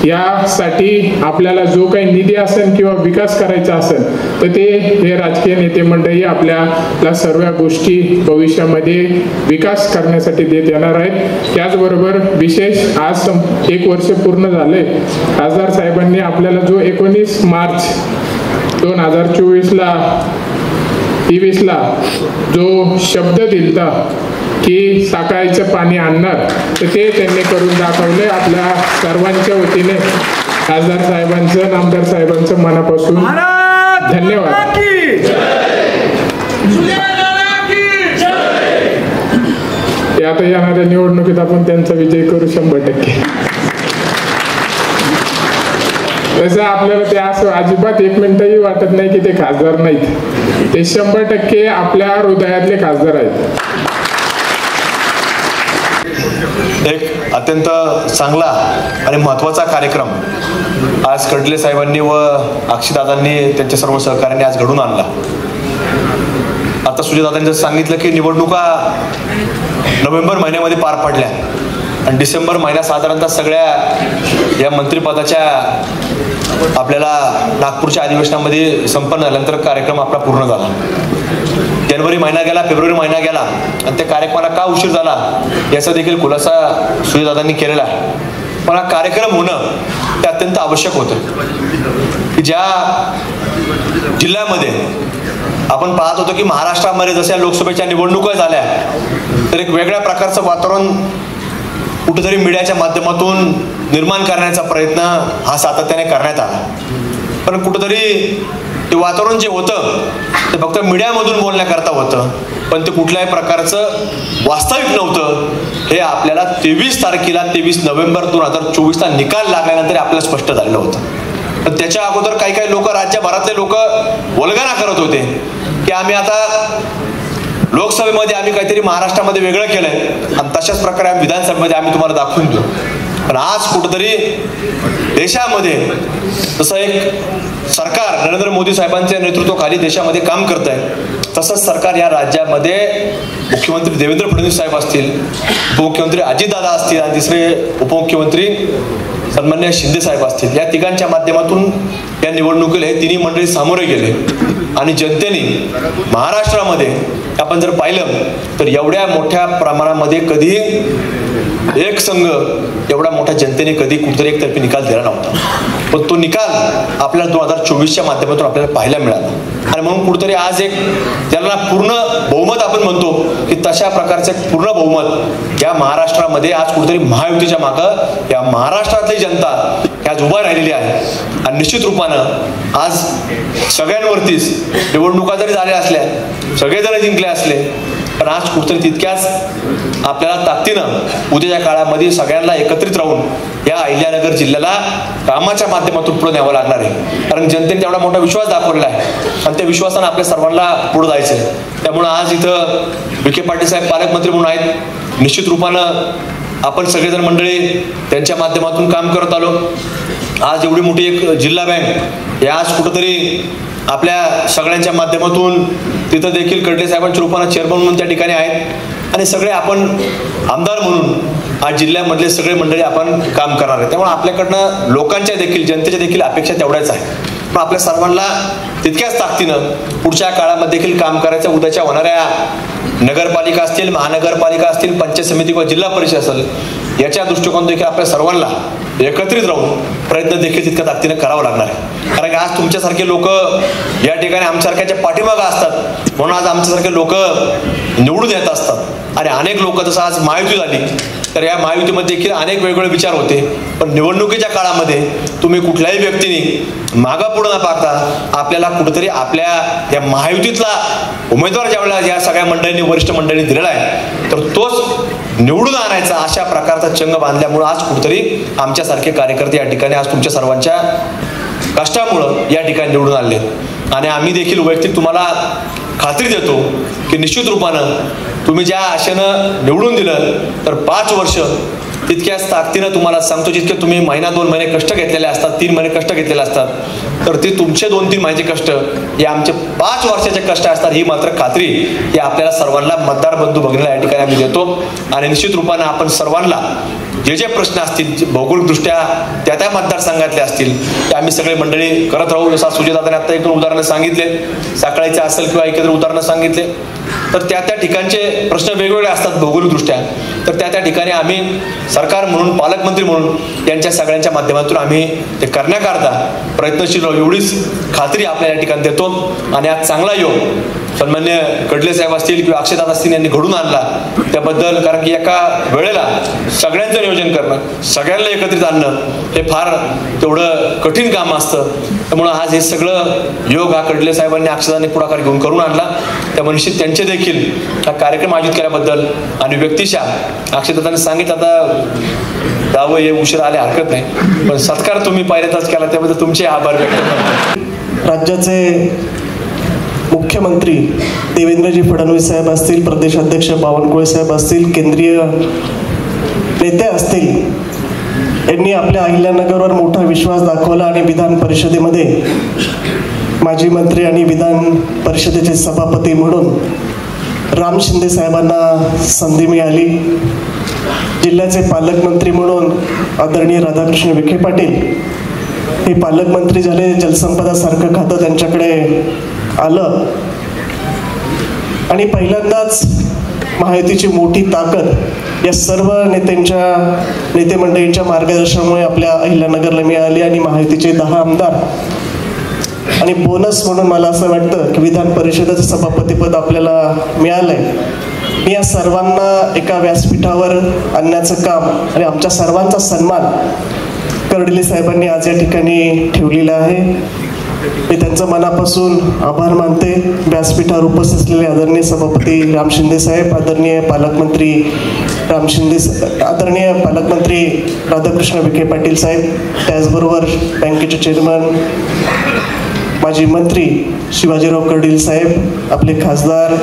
[SPEAKER 6] यासाठी आपल्याला जो काही निधी असेल किंवा विकास करायचा असेल तर ते हे राजकीय नेते मंडळी आपल्याला सर्व गोष्टी भविष्यामध्ये विकास करण्यासाठी देत येणार आहेत. त्याचबरोबर विशेष आज 1 वर्ष पूर्ण झाले खासदार साहेबांनी आपल्याला जो 19 मार्च 2024 ला जो शब्द दिलता की सकाळचं पाणी आणणार तर ते त्यांनी करून दाखवले. आपल्या सर्वांच्या वतीने खासदार साहेबांचं नामदार साहेबांचं मनापासून धन्यवाद. आता येणाऱ्या निवडणुकीत आपण त्यांचा विजय करू 100%. तसं आपल्याला ते असं अजिबात 1 मिनिटही वाटत नाही की ते खासदार नाहीत. ते 100% आपल्या हृदयातले खासदार आहेत.
[SPEAKER 7] एक अत्यंत चांगला आणि महत्त्वाचा कार्यक्रम आज कडले साहेबांनी व अक्षयदादांनी त्यांच्या सर्व सहकार्याने आज घडून आणला. आता सुजयदादांनी सांगितलं की निवडणुका नोव्हेंबर महिन्यामध्ये पार पडल्या आणि डिसेंबर महिना साधारणतः सगळ्या या मंत्रिपदाच्या आपल्याला नागपूरच्या अधिवेशनामध्ये संपन्न झाल्यानंतर कार्यक्रम आपला पूर्ण झाला. जानेवारी महिना गेला, फेब्रुवारी महिना गेला आणि त्या कार्यक्रमाला का उशीर झाला याचा देखील खुलासा सुजयदादांनी केलेला आहे. पण हा कार्यक्रम होणं ते अत्यंत आवश्यक होतं की ज्या जिल्ह्यामध्ये आपण पाहत होतो की महाराष्ट्रामध्ये जशा लोकसभेच्या निवडणुका झाल्या तर एक वेगळ्या प्रकारचं वातावरण कुठेतरी मीडियाच्या माध्यमातून निर्माण करण्याचा प्रयत्न हा सातत्याने करण्यात आला. पण कुठेतरी ते वातावरण जे होतं ते फक्त मीडियामधून बोलण्याकरता होतं पण ते कुठल्याही प्रकारचं वास्तविक नव्हतं. हे आपल्याला 23 तारखेला 23 नोव्हेंबर 2024ला निकाल लागल्यानंतर आपल्याला स्पष्ट झालेलं होतं. पण त्याच्या अगोदर काही लोक राज्यभरातले लोक वल्गना करत होते की आम्ही आता लोकसभेमध्ये आम्ही काहीतरी महाराष्ट्रामध्ये वेगळं केलंय आणि तशाच प्रकारे आम्ही विधानसभेमध्ये आम्ही तुम्हाला दाखवून देऊ. पण आज कुठंतरी देशामध्ये जसं एक सरकार नरेंद्र मोदी साहेबांच्या नेतृत्वाखाली देशामध्ये काम करत आहे तसंच सरकार या राज्यामध्ये मुख्यमंत्री देवेंद्र फडणवीस साहेब असतील, उपमुख्यमंत्री अजितदादा असतील आणि तिसरे उपमुख्यमंत्री सन्मान्य शिंदे साहेब असतील, या तिघांच्या माध्यमातून या निवडणुकीला हे तिन्ही मंडळी सामोरे गेले आणि जनतेने महाराष्ट्रामध्ये आपण जर पाहिलं तर एवढ्या मोठ्या प्रमाणामध्ये कधी एक संघ एवढा मोठ्या जनतेने कधी कुठेतरी एकतर्फी निकाल दिला नव्हता. पण तो निकाल आपल्याला 2024च्या माध्यमातून आपल्याला पाहायला मिळाला आणि म्हणून कुठेतरी आज एक ज्याला पूर्ण बहुमत आपण म्हणतो की तशा प्रकारचं पूर्ण बहुमत या महाराष्ट्रामध्ये आज कुठेतरी महायुतीच्या मागं या महाराष्ट्रातली जनता आज उभा राहिलेली आहे. आणि निश्चित रूपानं आज सगळ्यांवरतीच निवडणुका जरी झाल्या असल्या सगळेजण जिंकले असले पण आज कुठेतरी तितक्याच आपल्याला ताकदीनं उद्याच्या काळामध्ये सगळ्यांना एकत्रित राहून या अहिल्यानगर जिल्ह्याला कामाच्या माध्यमातून पुढे न्यावं लागणार आहे. कारण जनतेने तेवढा मोठा विश्वास दाखवलेला आहे आणि त्या विश्वासानं आपल्या सर्वांना पुढे जायचं आहे. त्यामुळं आज इथं विखे पाटील साहेब पालकमंत्री म्हणून आहेत. निश्चित रूपानं आपण सगळेजण मंडळी त्यांच्या माध्यमातून काम करत आलो. आज एवढी मोठी एक जिल्हा बँक या आज कुठंतरी आपल्या सगळ्यांच्या माध्यमातून तिथं देखील कडले साहेबांच्या रूपानं चेअरमन म्हणून त्या ठिकाणी आहेत. आणि सगळे आपण आमदार म्हणून आज जिल्ह्यामधले सगळे मंडळी आपण काम करणार आहे. त्यामुळे आपल्याकडनं लोकांच्या देखील जनतेच्या देखील अपेक्षा तेवढ्याच आहे. पण आपल्या सर्वांना तितक्याच ताकदीनं पुढच्या काळामध्ये देखील काम करायचं. उद्याच्या होणाऱ्या नगरपालिका असतील, महानगरपालिका असतील, पंचायत समिती किंवा जिल्हा परिषद असेल, याच्या दृष्टिकोन देखील आपल्या सर्वांना एकत्रित राहून प्रयत्न देखील तितक्या ताकदीनं करावं लागणार आहे. कारण की आज तुमच्यासारखे लोक या ठिकाणी आमच्यासारख्याच्या पाठीमागं असतात, म्हणून आज आमच्यासारखे लोक निवडून येत असतात. आणि अनेक लोक जसं आज महायुती झाली तर या महायुतीमध्ये देखील अनेक वेगवेगळे विचार होते. पण निवडणुकीच्या काळामध्ये तुम्ही कुठल्याही व्यक्तीने मागं पुढं न पाहता आपल्याला कुठेतरी आपल्या या महायुतीतला उमेदवार ज्यावेळेला या सगळ्या मंडळींनी वरिष्ठ मंडळींनी दिलेला आहे तर तोच निवडून आणायचा अशा प्रकारचा चंग बांधल्यामुळं आज कुठेतरी आमच्यासारखे कार्यकर्ते या ठिकाणी आज तुमच्या सर्वांच्या कष्टामुळं या ठिकाणी निवडून आले. आणि आम्ही देखील वैयक्तिक तुम्हाला खात्री देतो की निश्चित रूपानं तुम्ही ज्या आशेनं निवडून दिलं तर 5 वर्ष तितक्याच ताकदीनं तुम्हाला सांगतो, जितके तुम्ही महिना 2 महिने कष्ट घेतलेले असतात, 3 महिने कष्ट घेतलेले असतात, तर ते तुमचे 2-3 महिन्याचे कष्ट हे आमचे 5 वर्षाचे कष्ट असतात. ही मात्र खात्री ही आपल्याला सर्वांना मतदार बंधू भगिनीला या ठिकाणी आम्ही देतो. आणि निश्चित रूपानं आपण सर्वांना जे जे प्रश्न असतील भौगोलिकदृष्ट्या त्या मतदारसंघातले असतील ते आम्ही सगळे मंडळी करत राहू. जसं सुजयदादाने आता 1-2 उदाहरणं सांगितले, साखळीचे असेल किंवा एकत्र उदाहरणं सांगितले, तर त्या ठिकाणचे प्रश्न वेगवेगळे असतात भौगोलिकदृष्ट्या. तर त्या ठिकाणी आम्ही सरकार म्हणून, पालकमंत्री म्हणून यांच्या सगळ्यांच्या माध्यमातून आम्ही ते करण्याकरता प्रयत्नशील राहू एवढीच खात्री आपल्याला या ठिकाणी देतो. आणि आज चांगला योग सन्मान्य कडले साहेब असतील किंवा अक्षयदादा असतील यांनी घडून आणला त्याबद्दल, कारण की एका वेळेला सगळ्यांचं नियोजन करणं, सगळ्यांना एकत्रित आणणं हे फार तेवढं कठीण काम असतं. त्यामुळं आज हे सगळं योग हा कडले साहेबांनी, अक्षयदादांनी पुढाकार घेऊन करून आणला. त्यामुळे निश्चित त्यांचे देखील हा कार्यक्रम आयोजित केल्याबद्दल आणि व्यक्तिशः अक्षयदादांनी सांगितलं आता जावं हे उशीर आले हरकत नाही, पण सत्कार तुम्ही पहिल्यांदाच केला त्याबद्दल तुमचे आभार व्यक्त करतो.
[SPEAKER 8] राज्याचे मुख्यमंत्री देवेंद्रजी फडणवीस साहेब असतील, प्रदेशाध्यक्ष बावनकुळे साहेब असतील, केंद्रीय नेते असतील, यांनी आपल्या अहिल्यानगरवर मोठा विश्वास दाखवला आणि विधान परिषदेमध्ये माजी मंत्री आणि विधान परिषदेचे सभापती म्हणून राम शिंदे साहेबांना संधी मिळाली. जिल्ह्याचे पालकमंत्री म्हणून आदरणीय राधाकृष्ण विखे पाटील हे पालकमंत्री झाले. जलसंपदा सारखं खातं त्यांच्याकडे आलं आणि पहिल्यांदाच महायुतीची मोठी ताकद या सर्व नेते मंडळींच्या मार्गदर्शनामुळे आपल्या अहिल्यानगरला मिळाली आणि महायुतीचे 10 आमदार आणि बोनस म्हणून मला असं वाटतं की विधान परिषदेचं सभापतीपद आपल्याला मिळालंय. मी या सर्वांना एका व्यासपीठावर आणण्याचं काम आणि आमच्या सर्वांचा सन्मान कर्डिले साहेबांनी आज या ठिकाणी ठेवलेला आहे. मी त्यांचं मनापासून आभार मानते. व्यासपीठावर उपस्थित असलेले आदरणीय सभापती राम शिंदे साहेब, आदरणीय पालकमंत्री राधाकृष्ण विखे पाटील साहेब, त्याचबरोबर बँकेचे चेअरमन माजी मंत्री शिवाजीराव कर्डिले साहेब, आपले खासदार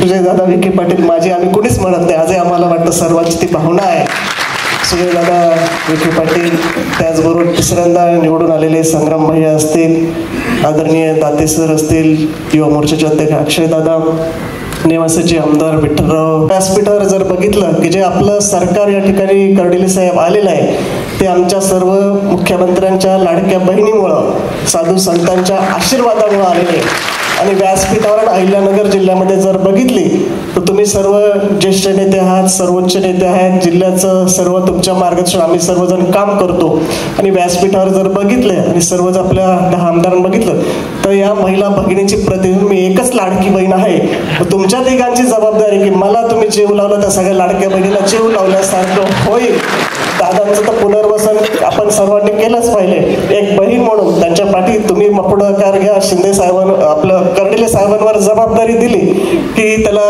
[SPEAKER 8] सुजयदादा विखे पाटील, माझी आम्ही कोणीच म्हणत नाही, आजही आम्हाला वाटतं सर्वांची ती भावना आहे. सुजयदादा विखे पाटील, त्याचबरोबर तिसऱ्यांदा निवडून आलेले संग्राम भैया असतील, आदरणीय दाते सर असतील, युवा मोर्चाचे अध्यक्ष अक्षयदादा, नेवासाचे आमदार विठ्ठलराव. व्यासपीठावर जर बघितलं की जे आपलं सरकार या ठिकाणी कर्डिले साहेब आलेलं आहे ते आमच्या सर्व मुख्यमंत्र्यांच्या लाडक्या बहिणीमुळं, साधू संतांच्या आशीर्वादामुळं आलेले. आणि व्यासपीठावर अहिल्यानगर जिल्ह्यामध्ये जर बघितली तर तुम्ही सर्व ज्येष्ठ नेते आहात, सर्वोच्च नेते आहेत, जिल्ह्याचं सर्व तुमच्या मार्गदर्शन आम्ही सर्वजण काम करतो. आणि व्यासपीठावर जर बघितले आणि सर्वच आपल्या 10 आमदारांना बघितलं तर या महिला भगिनीची प्रतिनिधी मी एकच लाडकी बहीण आहे. तुमच्या तिघांची जबाबदारी की मला तुम्ही जीव लावलं त्या सगळ्या लाडक्या बहिणीला जीव लावल्यासारखं होईल. दादांचं तर पुनर्वसन आपण सर्वांनी केलंच पाहिजे. एक बहीण म्हणून त्यांच्या पाठी तुम्ही पुढाकार घ्या. शिंदे साहेबांवर, आपलं कर्डिले साहेबांवर जबाबदारी दिली की त्याला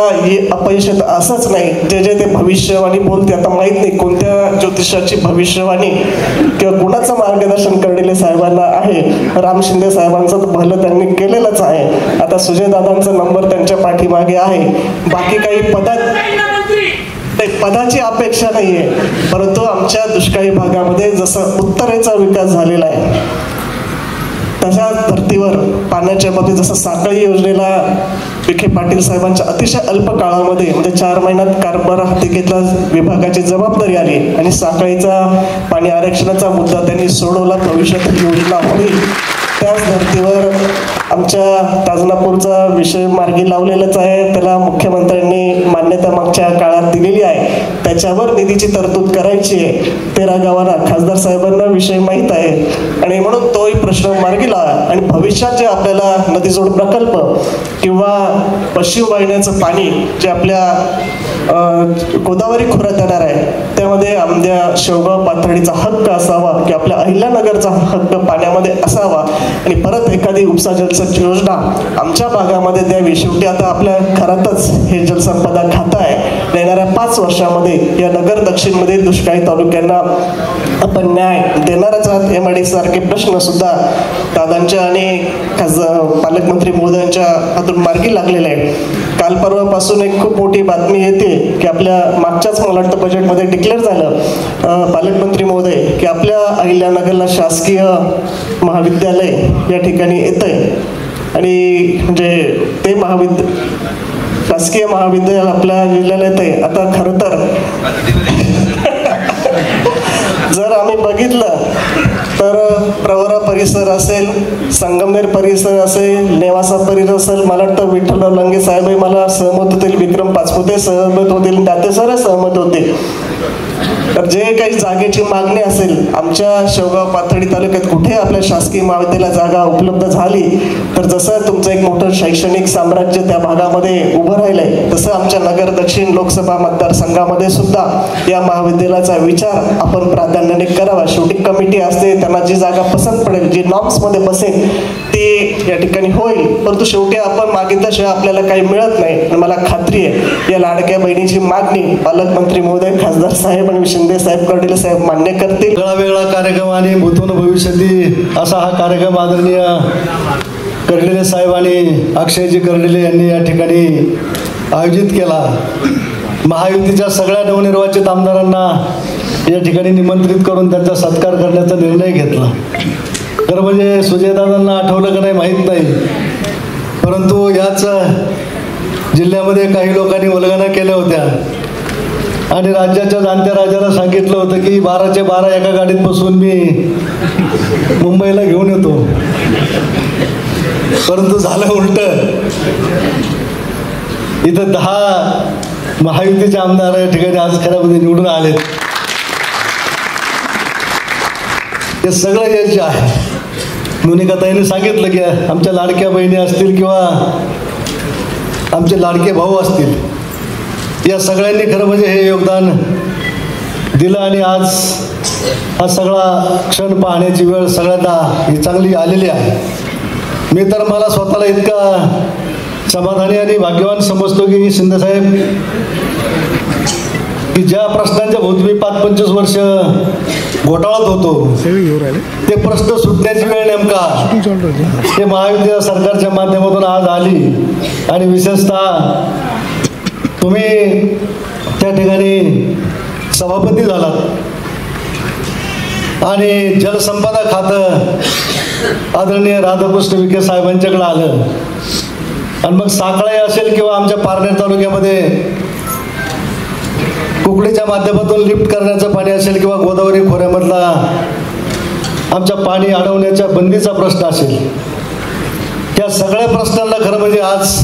[SPEAKER 8] अपयश असंच नाही. जे जे ते भविष्यवाणी बोलते, आता माहीत नाही कोणत्या ज्योतिषाची भविष्यवाणी किंवा कुणाचं मार्गदर्शन कर्डिले साहेबांना आहे. राम शिंदे साहेबांचं भलं त्यांनी केलेलंच आहे. आता सुजयदादांचा नंबर त्यांच्या पाठीमागे आहे. बाकी काही पदाची अपेक्षा नाहीये, परंतु आमच्या दुष्काळी भागामध्ये जसं उत्तरेचा विकास झालेला आहे तशा धर्तीवर पाण्याच्या बाबतीत जसं साखळी योजनेला विखे पाटील साहेबांच्या अतिशय अल्प काळामध्ये म्हणजे 4 महिन्यात कारभार हाती घेतला, विभागाची जबाबदारी आली आणि साखळीचा पाणी आरक्षणाचा मुद्दा त्यांनी सोडवला. भविष्यात योजना होईल. त्याच धर्तीवर आमच्या ताजनापूरचा विषय मार्गी लावलेलाच आहे. त्याला मुख्यमंत्र्यांनी मान्यता मागच्या काळात दिलेली आहे. त्याच्यावर निधीची तरतूद करायची आहे. 13 गावांना खासदार साहेबांना विषय माहीत आहे आणि म्हणून तोही प्रश्न मार्गी लावा. आणि भविष्यात जे आपल्याला नदीजोड प्रकल्प किंवा पश्चिम वाहिन्याचं पाणी जे आपल्या गोदावरी खोऱ्यात येणार आहे त्यामध्ये आमच्या शेवगाव पाथर्डीचा हक्क असावा की आपल्या अहिल्यानगरचा हक्क पाण्यामध्ये असावा आणि परत एखादी उपसा जलसंच योजना आमच्या भागामध्ये द्यावी. शेवटी आता आपल्या घरातच हे जलसंपदा खातं आहे. येणाऱ्या 5 वर्षामध्ये या नगर दक्षिणमधील दुष्काळी तालुक्यांना आपण न्याय देणारच आहात. MID सारखे प्रश्न सुद्धा दादांच्या आणि पालकमंत्री महोदयांच्या हातून मार्गी लागलेले आहे. काल परवापासून एक खूप मोठी बातमी येते की आपल्या मागच्याच मला वाटतं बजेटमध्ये डिक्लेअर झालं पालकमंत्री महोदय की आपल्या अहिल्यानगरला शासकीय महाविद्यालय या ठिकाणी येतंय आणि म्हणजे ते शासकीय महाविद्यालय आपल्या जिल्ह्याला येतंय. आता खरं तर जर आम्ही बघितलं तर प्रवरा परिसर असेल, संगमनेर परिसर असेल, नेवासा परिसर असेल, मला वाटतं विठ्ठलराव लंगे साहेबही मला सहमत होतील, विक्रम पाचपुते सहमत होतील, दाते सर सहमत होतील. तर जे काही जागेची मागणी असेल आमच्या शेवगाव पाथर्डी तालुक्यात कुठे आपल्या शासकीय महाविद्यालयाला जागा उपलब्ध झाली तर जसं तुमचं एक मोठं शैक्षणिक साम्राज्य त्या भागामध्ये उभं राहिलंय तसं आमच्या नगर दक्षिण लोकसभा मतदारसंघामध्ये सुद्धा या महाविद्यालयाचा विचार आपण प्राधान्याने करावा. शेवटी कमिटी असते, त्यांना जी जागा पसंत पडेल, जी नॉर्म्समध्ये बसेल ती या ठिकाणी होईल. परंतु शेवटी आपण मागितल्याशिवाय आपल्याला काही मिळत नाही. आणि मला खात्री आहे या लाडक्या बहिणीची मागणी पालकमंत्री महोदय, खासदार साहेब आणि शिंदे साहेब, कर्डिले साहेब मान्य करतील.
[SPEAKER 9] वेगळा कार्यक्रम आणि भूतून भविष्याती असा हा कार्यक्रम आदरणीय कर्डिले साहेब आणि अक्षयजी कर्डिले यांनी या ठिकाणी आयोजित केला. महायुतीच्या सगळ्या नवनिर्वाचित आमदारांना या ठिकाणी निमंत्रित करून त्यांचा सत्कार करण्याचा निर्णय घेतला. खरं म्हणजे सुजयदादांना आठवलं का नाही माहीत नाही, परंतु याच जिल्ह्यामध्ये काही लोकांनी उल्लंघना केल्या होत्या आणि राज्याच्या जाणत्या राजाला सांगितलं होतं की 12चे 12 एका गाडीत बसून मी मुंबईला घेऊन येतो. परंतु झालं उलट. इथं 10 महायुतीचे आमदार या ठिकाणी आज खऱ्यामध्ये निवडून आलेत. हे सगळं यायचे आहे. मोनिकाताईंनी सांगितलं की आमच्या लाडक्या बहिणी असतील किंवा आमचे लाडके भाऊ असतील, या सगळ्यांनी खरं म्हणजे हे योगदान दिलं आणि आज हा सगळा क्षण पाहण्याची वेळ सगळ्यांना ही चांगली आलेली आहे. मी तर मला स्वतःला इतका समाधानी आणि भाग्यवान समजतो की शिंदेसाहेब की ज्या प्रश्नांच्या भोवती मी 5-25 वर्ष घोटाळत होतो ते प्रश्न सुटण्याची वेळ नेमका हे महायुतीच्या सरकारच्या माध्यमातून आज आली. आणि विशेषतः तुम्ही त्या ठिकाणी सभापती झालात आणि जलसंपदा खातं आदरणीय राधाकृष्ण विखे साहेबांच्याकडे आलं. आणि मग साखळाई असेल किंवा आमच्या पारनेर तालुक्यामध्ये कुकडीच्या माध्यमातून लिफ्ट करण्याचं पाणी असेल किंवा गोदावरी खोऱ्यामधला आमच्या पाणी अडवण्याच्या बंदीचा प्रश्न असेल, त्या सगळ्या प्रश्नांना खरं म्हणजे आज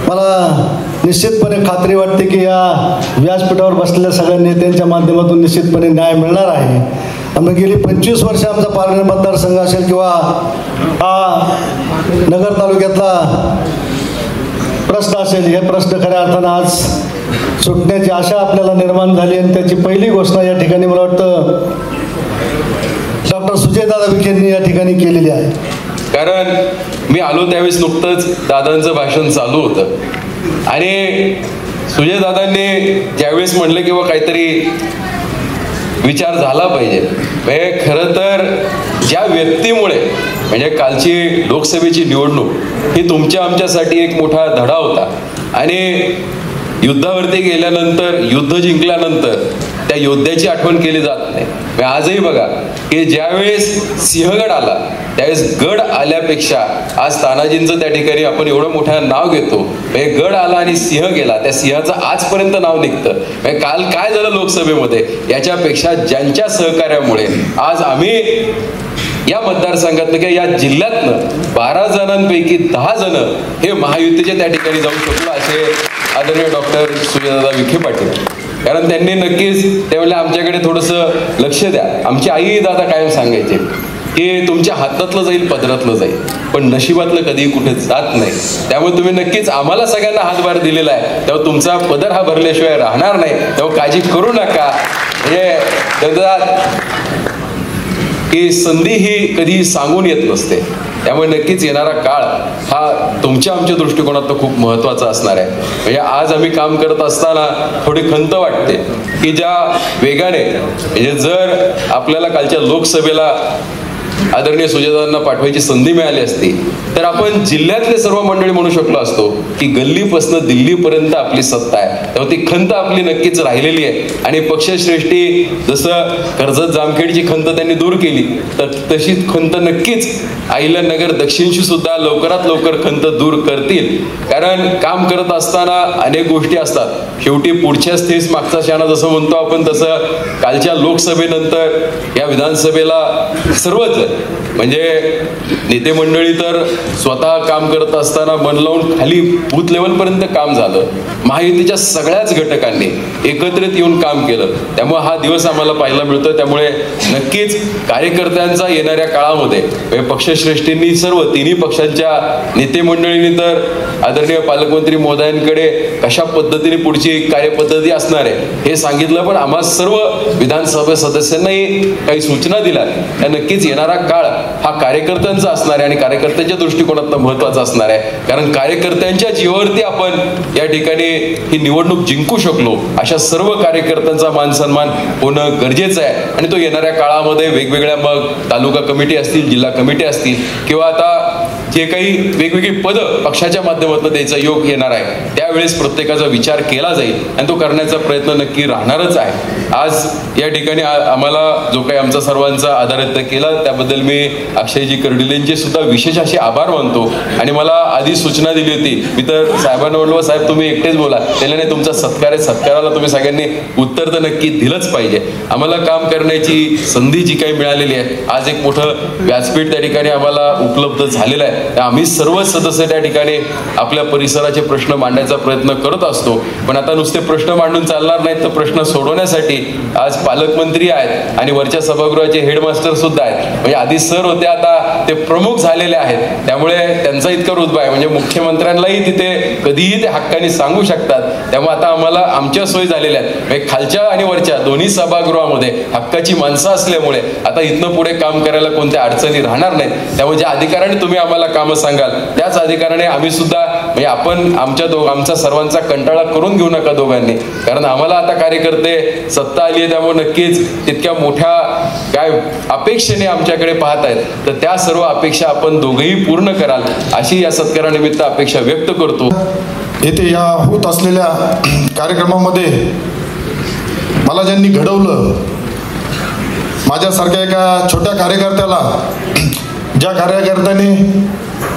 [SPEAKER 9] मला निश्चितपणे खात्री वाटते की या व्यासपीठावर बसलेल्या सगळ्या नेत्यांच्या माध्यमातून निश्चितपणे न्याय मिळणार आहे. आम्ही गेली 25 वर्ष आमचा पारनेर मतदारसंघ असेल किंवा हा नगर तालुक्यातला प्रश्न असेल, हे प्रश्न खऱ्या अर्थानं आज सुटण्याची आशा आपल्याला निर्माण झाली. आणि त्याची पहिली घोषणा या ठिकाणी मला वाटतं डॉक्टर सुजयदादा विखेंनी या ठिकाणी केलेली आहे.
[SPEAKER 4] कारण मी आलो त्यावेळेस नुकतंच दादांचं भाषण चालू होतं आणि सुजयदादांनी ज्यावेळेस म्हणलं की काहीतरी विचार झाला पाहिजे, म्हणजे खरं तर ज्या व्यक्तीमुळे म्हणजे कालची लोकसभेची निवडणूक ही तुमच्या आमच्यासाठी एक मोठा धडा होता आणि युद्धावरती गेल्यानंतर, युद्ध जिंकल्यानंतर त्या योद्ध्याची आठवण केली जात नाही. आजही बघा की ज्यावेळेस सिंहगड आला त्यावेळेस गड आल्यापेक्षा आज तानाजींचं त्या ठिकाणी आपण एवढं मोठं नाव घेतो. गड आला आणि सिंह गेला, त्या सिंहाचं आजपर्यंत नाव निघतं. काल काय झालं लोकसभेमध्ये, याच्यापेक्षा ज्यांच्या सहकार्यामुळे आज आम्ही या मतदारसंघातनं किंवा या जिल्ह्यातनं 12 जणांपैकी 10 जण हे महायुतीचे त्या ठिकाणी जाऊ शकलो, असे आदरणीय डॉक्टर सुजयदादा विखे पाटील. कारण त्यांनी नक्कीच त्यावेळेला आमच्याकडे थोडंसं लक्ष द्या. आमची आई दादा कायम सांगायचे की तुमच्या हातातलं जाईल पदरातलं जाईल, पण नशिबातलं कधी कुठे जात नाही. त्यामुळे तुम्ही नक्कीच आम्हाला सगळ्यांना हातभार दिलेला आहे, तेव्हा तुमचा पदर हा भरल्याशिवाय राहणार नाही. तेव्हा काळजी करू नका. की संधी ही कधी सांगून येत नसते. त्यामुळे नक्कीच येणारा काळ हा तुमच्या आमच्या दृष्टिकोनातून खूप महत्त्वाचा असणार आहे. म्हणजे आज आम्ही काम करत असताना थोडी खंत वाटते की ज्या वेगाने म्हणजे जर आपल्याला कालच्या लोकसभेला आदरणीय सुजयदादांना पाठवायची संधी मिळाली असती तर आपण जिल्ह्यातले सर्व मंडळी म्हणू शकलो असतो की गल्लीपासून दिल्लीपर्यंत आपली सत्ता आहे. तेव्हा ती खंत आपली नक्कीच राहिलेली आहे. आणि पक्षश्रेष्ठी जसं कर्जत जामखेडची खंत त्यांनी दूर केली तर तशीच खंत नक्कीच अहिल्यानगर दक्षिणशी सुद्धा लवकरात लवकर खंत दूर करतील. कारण काम करत असताना अनेक गोष्टी असतात. शेवटी पुढच्या स्थेस मागचा शाणा जसं म्हणतो आपण, तसं कालच्या लोकसभेनंतर या विधानसभेला सर्वच म्हणजे नेते मंडळी तर स्वतः काम करत असताना मन लावून खाली बूथ लेवलपर्यंत काम झालं. महायुतीच्या सगळ्याच घटकांनी एकत्रित येऊन काम केलं. त्यामुळे हा दिवस आम्हाला पाहायला मिळतोय. त्यामुळे नक्कीच कार्यकर्त्यांचा येणाऱ्या काळामध्ये पक्षश्रेष्ठींनी सर्व तिन्ही पक्षांच्या नेते मंडळींनी तर आदरणीय पालकमंत्री महोदयांकडे कशा पद्धतीने पुढची कार्यपद्धती असणार आहे हे सांगितलं. पण आम्हा सर्व विधानसभा सदस्यांनाही काही सूचना दिल्या. त्या नक्कीच येणारा काळ हा कार्यकर्त्यांचा असणार आहे आणि कार्यकर्त्यांच्या दृष्टिकोनातून महत्वाचा असणार आहे. कारण कार्यकर्त्यांच्या जीवावरती आपण या ठिकाणी ही निवडणूक जिंकू शकलो. अशा सर्व कार्यकर्त्यांचा मान सन्मान होणं गरजेचं आहे. आणि तो येणाऱ्या काळामध्ये वेगवेगळ्या मग तालुका कमिटी असतील, जिल्हा कमिटी असतील किंवा आता जे काही वेगवेगळी पदं पक्षाच्या माध्यमातून द्यायचा योग येणार आहे त्यावेळेस प्रत्येकाचा विचार केला जाईल आणि तो करण्याचा प्रयत्न नक्की राहणारच आहे. आज या ठिकाणी आम्हाला जो काही आमचा सर्वांचा आदरातिथ्य केला त्याबद्दल मी अक्षयजी कर्डिलेंचे सुद्धा विशेष असे आभार मानतो. आणि मला आधी सूचना दिली होती, मी तर साहेबांना म्हणलो साहेब तुम्ही एकटेच बोला, त्याला नाही तुमचा सत्कार आहे, सत्काराला तुम्ही सगळ्यांनी उत्तर तर नक्की दिलंच पाहिजे. आम्हाला काम करण्याची संधी जी काही मिळालेली आहे, आज एक मोठं व्यासपीठ त्या ठिकाणी आम्हाला उपलब्ध झालेलं आहे. आम्ही सर्व सदस्य त्या ठिकाणी आपल्या परिसराचे प्रश्न मांडायचा प्रयत्न करत असतो. पण आता नुसते प्रश्न मांडून चालणार नाहीत, तर प्रश्न सोडवण्यासाठी आज पालकमंत्री आहेत आणि वरच्या सभागृहाचे हेडमास्टर सुद्धा आहेत. म्हणजे आधी सर होते, आता ते प्रमुख झालेले आहेत. त्यामुळे त्यांचा इतका रुतबा आहे म्हणजे मुख्यमंत्र्यांनाही तिथे कधीही ते हक्काने सांगू शकतात. त्यामुळे आता आम्हाला आमच्या सोयी झालेल्या आहेत. म्हणजे खालच्या आणि वरच्या दोन्ही सभागृहामध्ये हक्काची माणसं असल्यामुळे आता इथनं पुढे काम करायला कोणत्या अडचणी राहणार नाहीत. त्यामुळे ज्या अधिकाराने तुम्ही आम्हाला कामं सांगाल त्याच अधिकाराने आम्ही सुद्धा म्हणजे आपण आमचा सर्वांचा कंटाळा करून घेऊ नका दोघांनी. कारण आम्हाला आता कार्यकर्ते सत्ता आली आहे त्यामुळे नक्कीच तितक्या मोठ्या काय अपेक्षेने आमच्याकडे पाहत आहेत, तर त्या सर्व अपेक्षा आपण दोघेही पूर्ण कराल अशी या सत्कारानिमित्त अपेक्षा व्यक्त करतो.
[SPEAKER 10] येथे या होत असलेल्या कार्यक्रमामध्ये मला ज्यांनी घडवलं, माझ्यासारख्या एका छोट्या कार्यकर्त्याला, ज्या कार्यकर्त्याने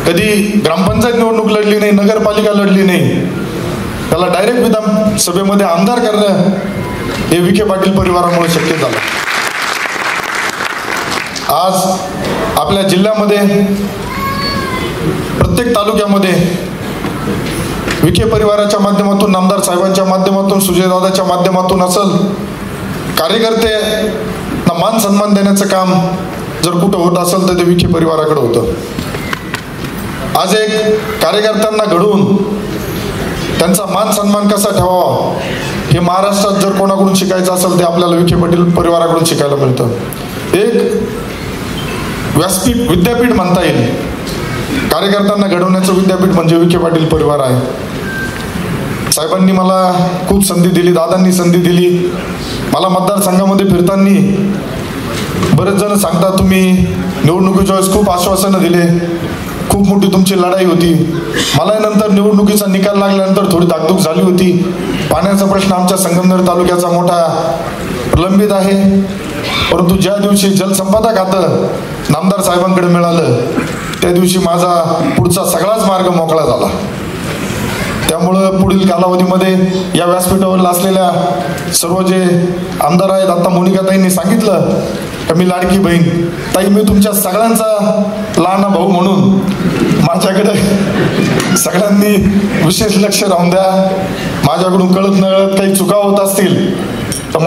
[SPEAKER 10] कधी ग्रामपंचायत निवडणूक लढली नाही, नगरपालिका लढली नाही, त्याला डायरेक्ट विधानसभेमध्ये आमदार करणं हे विखे पाटील परिवारामुळे शक्य झालं. आज आपल्या जिल्ह्यामध्ये प्रत्येक तालुक्यामध्ये विखे परिवाराच्या माध्यमातून, नामदार साहेबांच्या माध्यमातून, सुजयदादाच्या माध्यमातून असेल, कार्यकर्त्यांना मान सन्मान देण्याचं काम जर कुठं होत असेल तर ते विखे परिवाराकडे होतं. आज एक कार्यकर्त्यांना घडवून त्यांचा मान सन्मान कसा ठेवावा हे महाराष्ट्रात जर कोणाकडून शिकायचं असेल ते आपल्याला विखे पाटील परिवाराकडून शिकायला मिळतं. एक व्यासपीठ, विद्यापीठ म्हणता येईल. कार्यकर्त्यांना घडवण्याचं विद्यापीठ म्हणजे विखे पाटील परिवार आहे. साहेबांनी मला खूप संधी दिली, दादांनी संधी दिली. मला मतदारसंघामध्ये फिरताना बरेच जण सांगतात तुम्ही निवडणुकीच्या वेळेस खूप आश्वासनं दिले, खूप मोठी तुमची लढाई होती. मला नंतर निवडणुकीचा निकाल लागल्यानंतर थोडी धाकधूक झाली होती. पाण्याचा प्रश्न आमच्या संगमनेर तालुक्याचा मोठा प्रलंबित आहे. परंतु ज्या दिवशी जलसंपदा खातं नामदार साहेबांकडे मिळालं त्या दिवशी माझा पुढचा सगळाच मार्ग मोकळा झाला. त्यामुळं पुढील कालावधीमध्ये या व्यासपीठावर असलेल्या सर्व जे आमदार आहेत, आता मोनिकाताईंनी सांगितलं का मी लाडकी बहीण ताई, मी तुमच्या सगळ्यांचा लहान भाऊ म्हणून माझ्याकडे सगळ्यांनी विशेष लक्ष राहून द्या. माझ्याकडून कळत नकळत काही चुका होत असतील तर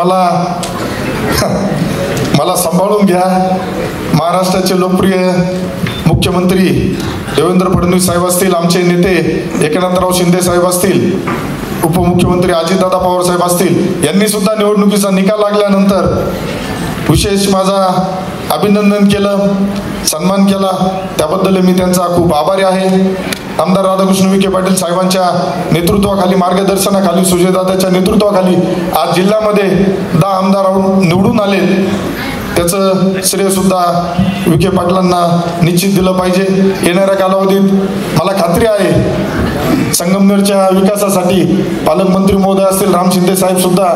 [SPEAKER 10] मला सांभाळून घ्या. महाराष्ट्राचे लोकप्रिय मुख्यमंत्री देवेंद्र फडणवीस साहेब असतील, आमचे नेते एकनाथराव शिंदे साहेब असतील, उपमुख्यमंत्री अजितदादा पवार साहेब असतील, यांनी सुद्धा निवडणुकीचा निकाल लागल्यानंतर विशेष माझा अभिनंदन केलं, सन्मान केला. त्याबद्दल मी त्यांचा खूप आभारी आहे. आमदार राधाकृष्ण विखे पाटील साहेबांच्या नेतृत्वाखाली, मार्गदर्शनाखाली, सुजयदादाच्या नेतृत्वाखाली आज जिल्ह्यामध्ये 10 आमदार निवडून आले. त्याचं श्रेय सुद्धा विखे पाटलांना निश्चित दिलं पाहिजे. येणाऱ्या कालावधीत मला खात्री आहे संगमनेरच्या विकासासाठी पालकमंत्री महोदय असतील, राम शिंदे साहेब सुद्धा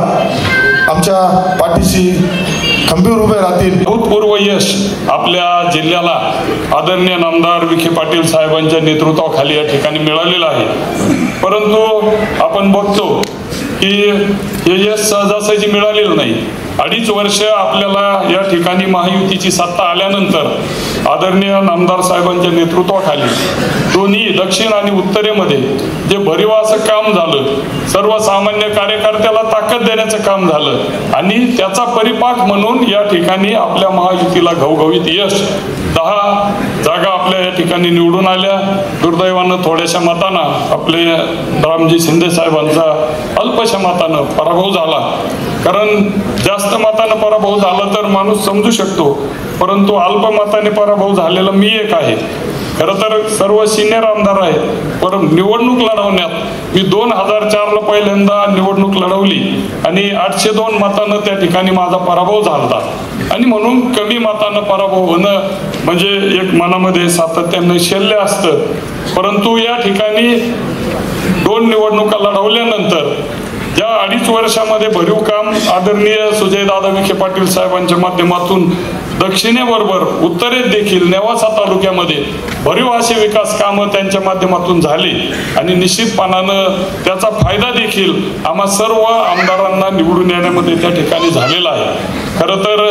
[SPEAKER 10] आमच्या पाठीशी खंबीर उभे राहतील.
[SPEAKER 11] भूतपूर्व यश आपल्या जिल्ह्याला आदरणीय नामदार विखे पाटील साहेबांच्या नेतृत्वाखाली या ठिकाणी मिळालेलं आहे. परंतु आपण बघतो की हे यश सहजासहजी मिळालेलं नाही. 2.5 वर्ष आपल्याला या ठिकाणी महायुतीची सत्ता आल्यानंतर आदरणीय नामदार साहेबांच्या नेतृत्वाखाली दोन्ही दक्षिण आणि उत्तरेमध्ये जे भरीव असं काम झालं, सर्वसामान्य कार्यकर्त्याला ताकद देण्याचं काम झालं आणि त्याचा परिपाक म्हणून या ठिकाणी आपल्या महायुतीला घवघवीत यश 10 जागा आपल्या या ठिकाणी निवडून आल्या. दुर्दैवानं थोड्याशा मतानं आपले रामजी शिंदे साहेबांचा अल्पशा मतानं पराभव झाला. कारण जास्त मतानं पराभव झाला तर माणूस समजू शकतो, परंतु अल्प मताने पराभव झालेला मी एक आहे. खरं तर सर्व सिनियर आमदार आहेत, पण निवडणूक लढवण्यात मी 2004ला पहिल्यांदा निवडणूक लढवली आणि 802 मतानं त्या ठिकाणी माझा पराभव झाला. आणि म्हणून कमी मतानं पराभव होणं म्हणजे एक मनामध्ये सातत्यानं शल्य असतं. परंतु या ठिकाणी 2 निवडणुका लढवल्यानंतर या 2.5 वर्षामध्ये भरीव काम आदरणीय सुजयदादा विखे पाटील साहेबांच्या माध्यमातून दक्षिणेबरोबर उत्तरेत देखील नेवासा तालुक्यामध्ये भरीव असे विकास कामं त्यांच्या माध्यमातून झाली आणि निश्चितपणानं त्याचा फायदा देखील आम्हा सर्व आमदारांना निवडून येण्यामध्ये त्या ठिकाणी झालेला आहे. खरं तर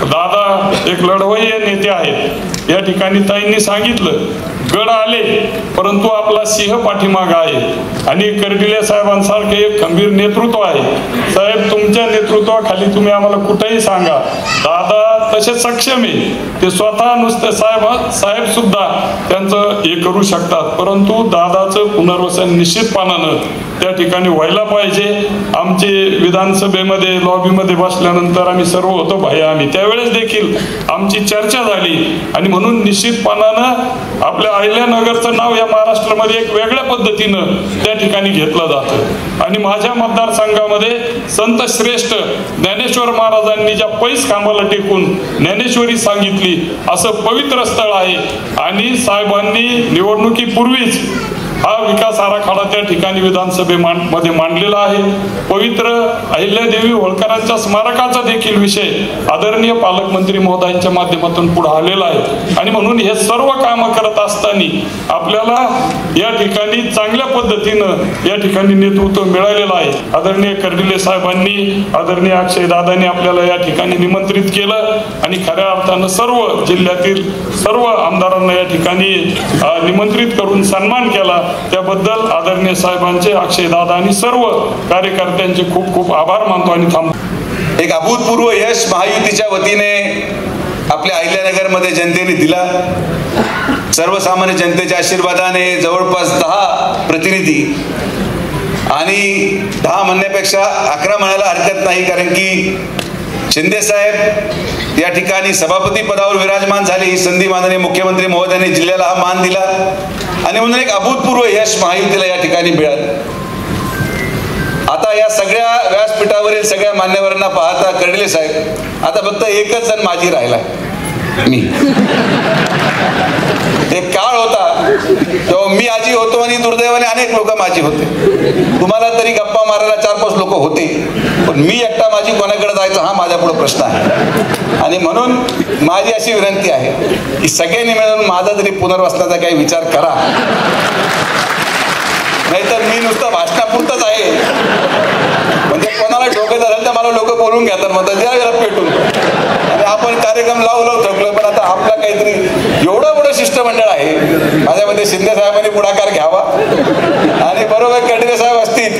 [SPEAKER 11] दादा एक लढवय्ये नेते आहेत. या ठिकाणी ताईंनी सांगितलं गड आले परंतु आपला सिंह पाठीमाग आहे आणि कर्डिले साहेबांसारखे एक खंबीर नेतृत्व आहे. साहेब तुमच्या नेतृत्वाखाली तुम्ही आम्हाला कुठेही सांगा, दादा तसे सक्षम आहे. ते स्वतः नुसते साहेब सुद्धा त्यांचं हे करू शकतात. परंतु दादाचं पुनर्वसन निश्चितपणानं त्या ठिकाणी व्हायला पाहिजे. आमचे विधानसभेमध्ये लॉबीमध्ये बसल्यानंतर आम्ही सर्व होतो भाई, आम्ही त्यावेळेस देखील आमची चर्चा झाली आणि म्हणून निश्चितपणानं आपल्या अहिल्यानगरचं नाव या महाराष्ट्रामध्ये एक वेगळ्या पद्धतीनं त्या ठिकाणी घेतलं जातं. आणि माझ्या मतदारसंघामध्ये संत श्रेष्ठ ज्ञानेश्वर महाराजांनी ज्या पैस खांबाला टेकून ज्ञानेश्वरी सांगितली असं पवित्र स्थळ आहे आणि साहेबांनी निवडणुकीपूर्वीच हा विकास आराखडा त्या ठिकाणी विधानसभेमध्ये मांडलेला आहे. पवित्र अहिल्यादेवी होळकरांच्या स्मारकाचा देखील विषय आदरणीय पालकमंत्री महोदयांच्या माध्यमातून पुढे आलेला आहे आणि म्हणून हे सर्व कामं करत असताना आपल्याला या ठिकाणी चांगल्या पद्धतीनं या ठिकाणी नेतृत्व मिळालेलं आहे. आदरणीय कर्डिले साहेबांनी, आदरणीय अक्षय दादांनी आपल्याला या ठिकाणी निमंत्रित केलं आणि खऱ्या अर्थानं सर्व जिल्ह्यातील सर्व आमदारांना या ठिकाणी निमंत्रित करून सन्मान केला. त्याबद्दल आदरणीय साहेबांचे, अक्षय दादा आणि सर्व कार्यकर्त्यांचे खूप खूप आभार मानतो आणि थांबतो.
[SPEAKER 12] एक अभूतपूर्व यश महायुतीच्या वतीने आपल्या अहिल्यानगरमध्ये जनतेने दिला. सर्वसामान्य जनतेच्या आशीर्वादाने जवळपास 10 प्रतिनिधी आणि 10 म्हणण्यापेक्षा 11 म्हणायला हरकत नाही, कारण की शिंदे साहेब या ठिकाणी सभापती पदावर विराजमान झाले. ही संधी माननीय मुख्यमंत्री महोदयांनी जिल्ह्याला हा मान दिला आणि म्हणून एक अभूतपूर्व यश महायुतीला या ठिकाणी मिळालं. आता या सगळ्या व्यासपीठावरील सगळ्या मान्यवरांना पाहता कर्डिले साहेब आता फक्त एकच जण माझी राहिला, मी. एक काळ होता तेव्हा मी आजी होतो आणि दुर्दैवाने अनेक लोक माझी होते. तुम्हाला तरी गप्पा मारायला 4-5 लोक होते, पण मी एकटा माझी कोणाकडे जायचा हा माझ्या पुढे प्रश्न आहे. आणि म्हणून माझी अशी विनंती आहे की सगळ्यांनी मिळून माझा तरी पुनर्वसनाचा काही विचार करा, नाहीतर मी नुसतं भाषणापुरतंच आहे. म्हणजे कोणाला डोकं झालं तर मला लोक बोलून घेतात, म्हणतात द्या याला पेटून. आणि आपण कार्यक्रम लावू थकलो, पण आता आपला काहीतरी एवढं मोठं शिष्टमंडळ आहे. माझ्यामध्ये शिंदे साहेबांनी पुढाकार घ्यावा आणि बरोबर कडे साहेब असतील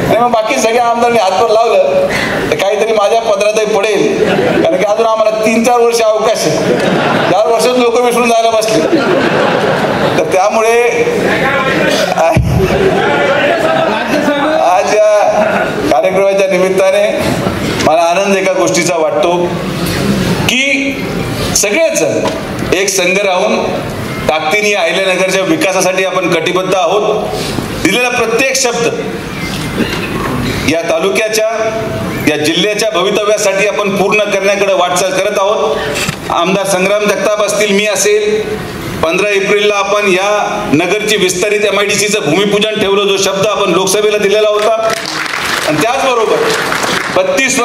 [SPEAKER 12] आणि मग बाकी सगळ्या आमदारांनी हातवर लावलं तर काहीतरी माझ्या पदरातही पडेल. कारण की अजून आम्हाला 3-4 वर्ष अवकाश आहे. 4 वर्षात लोक विसरून जायला बसले. तर त्यामुळे आज या कार्यक्रमाच्या निमित्ताने मला आनंद एका गोष्टीचा वाटतो की सगळेच एक संघ राहून ताकदीने अहिल्यानगरच्या विकासासाठी आपण कटिबद्ध आहोत. दिलेला प्रत्येक शब्द या तालुक्याच्या, या जिल्ह्याच्या भवितव्यासाठी आपण पूर्ण करण्याकडे वाटचाल करत आहोत. आमदार संग्राम जगताप असतील, मी असेल, 15 एप्रिलला आपण या नगरची विस्तारित MIDCचं भूमिपूजन ठेवलं, जो शब्द आपण लोकसभेला दिलेला होता. आणि त्याचबरोबर 35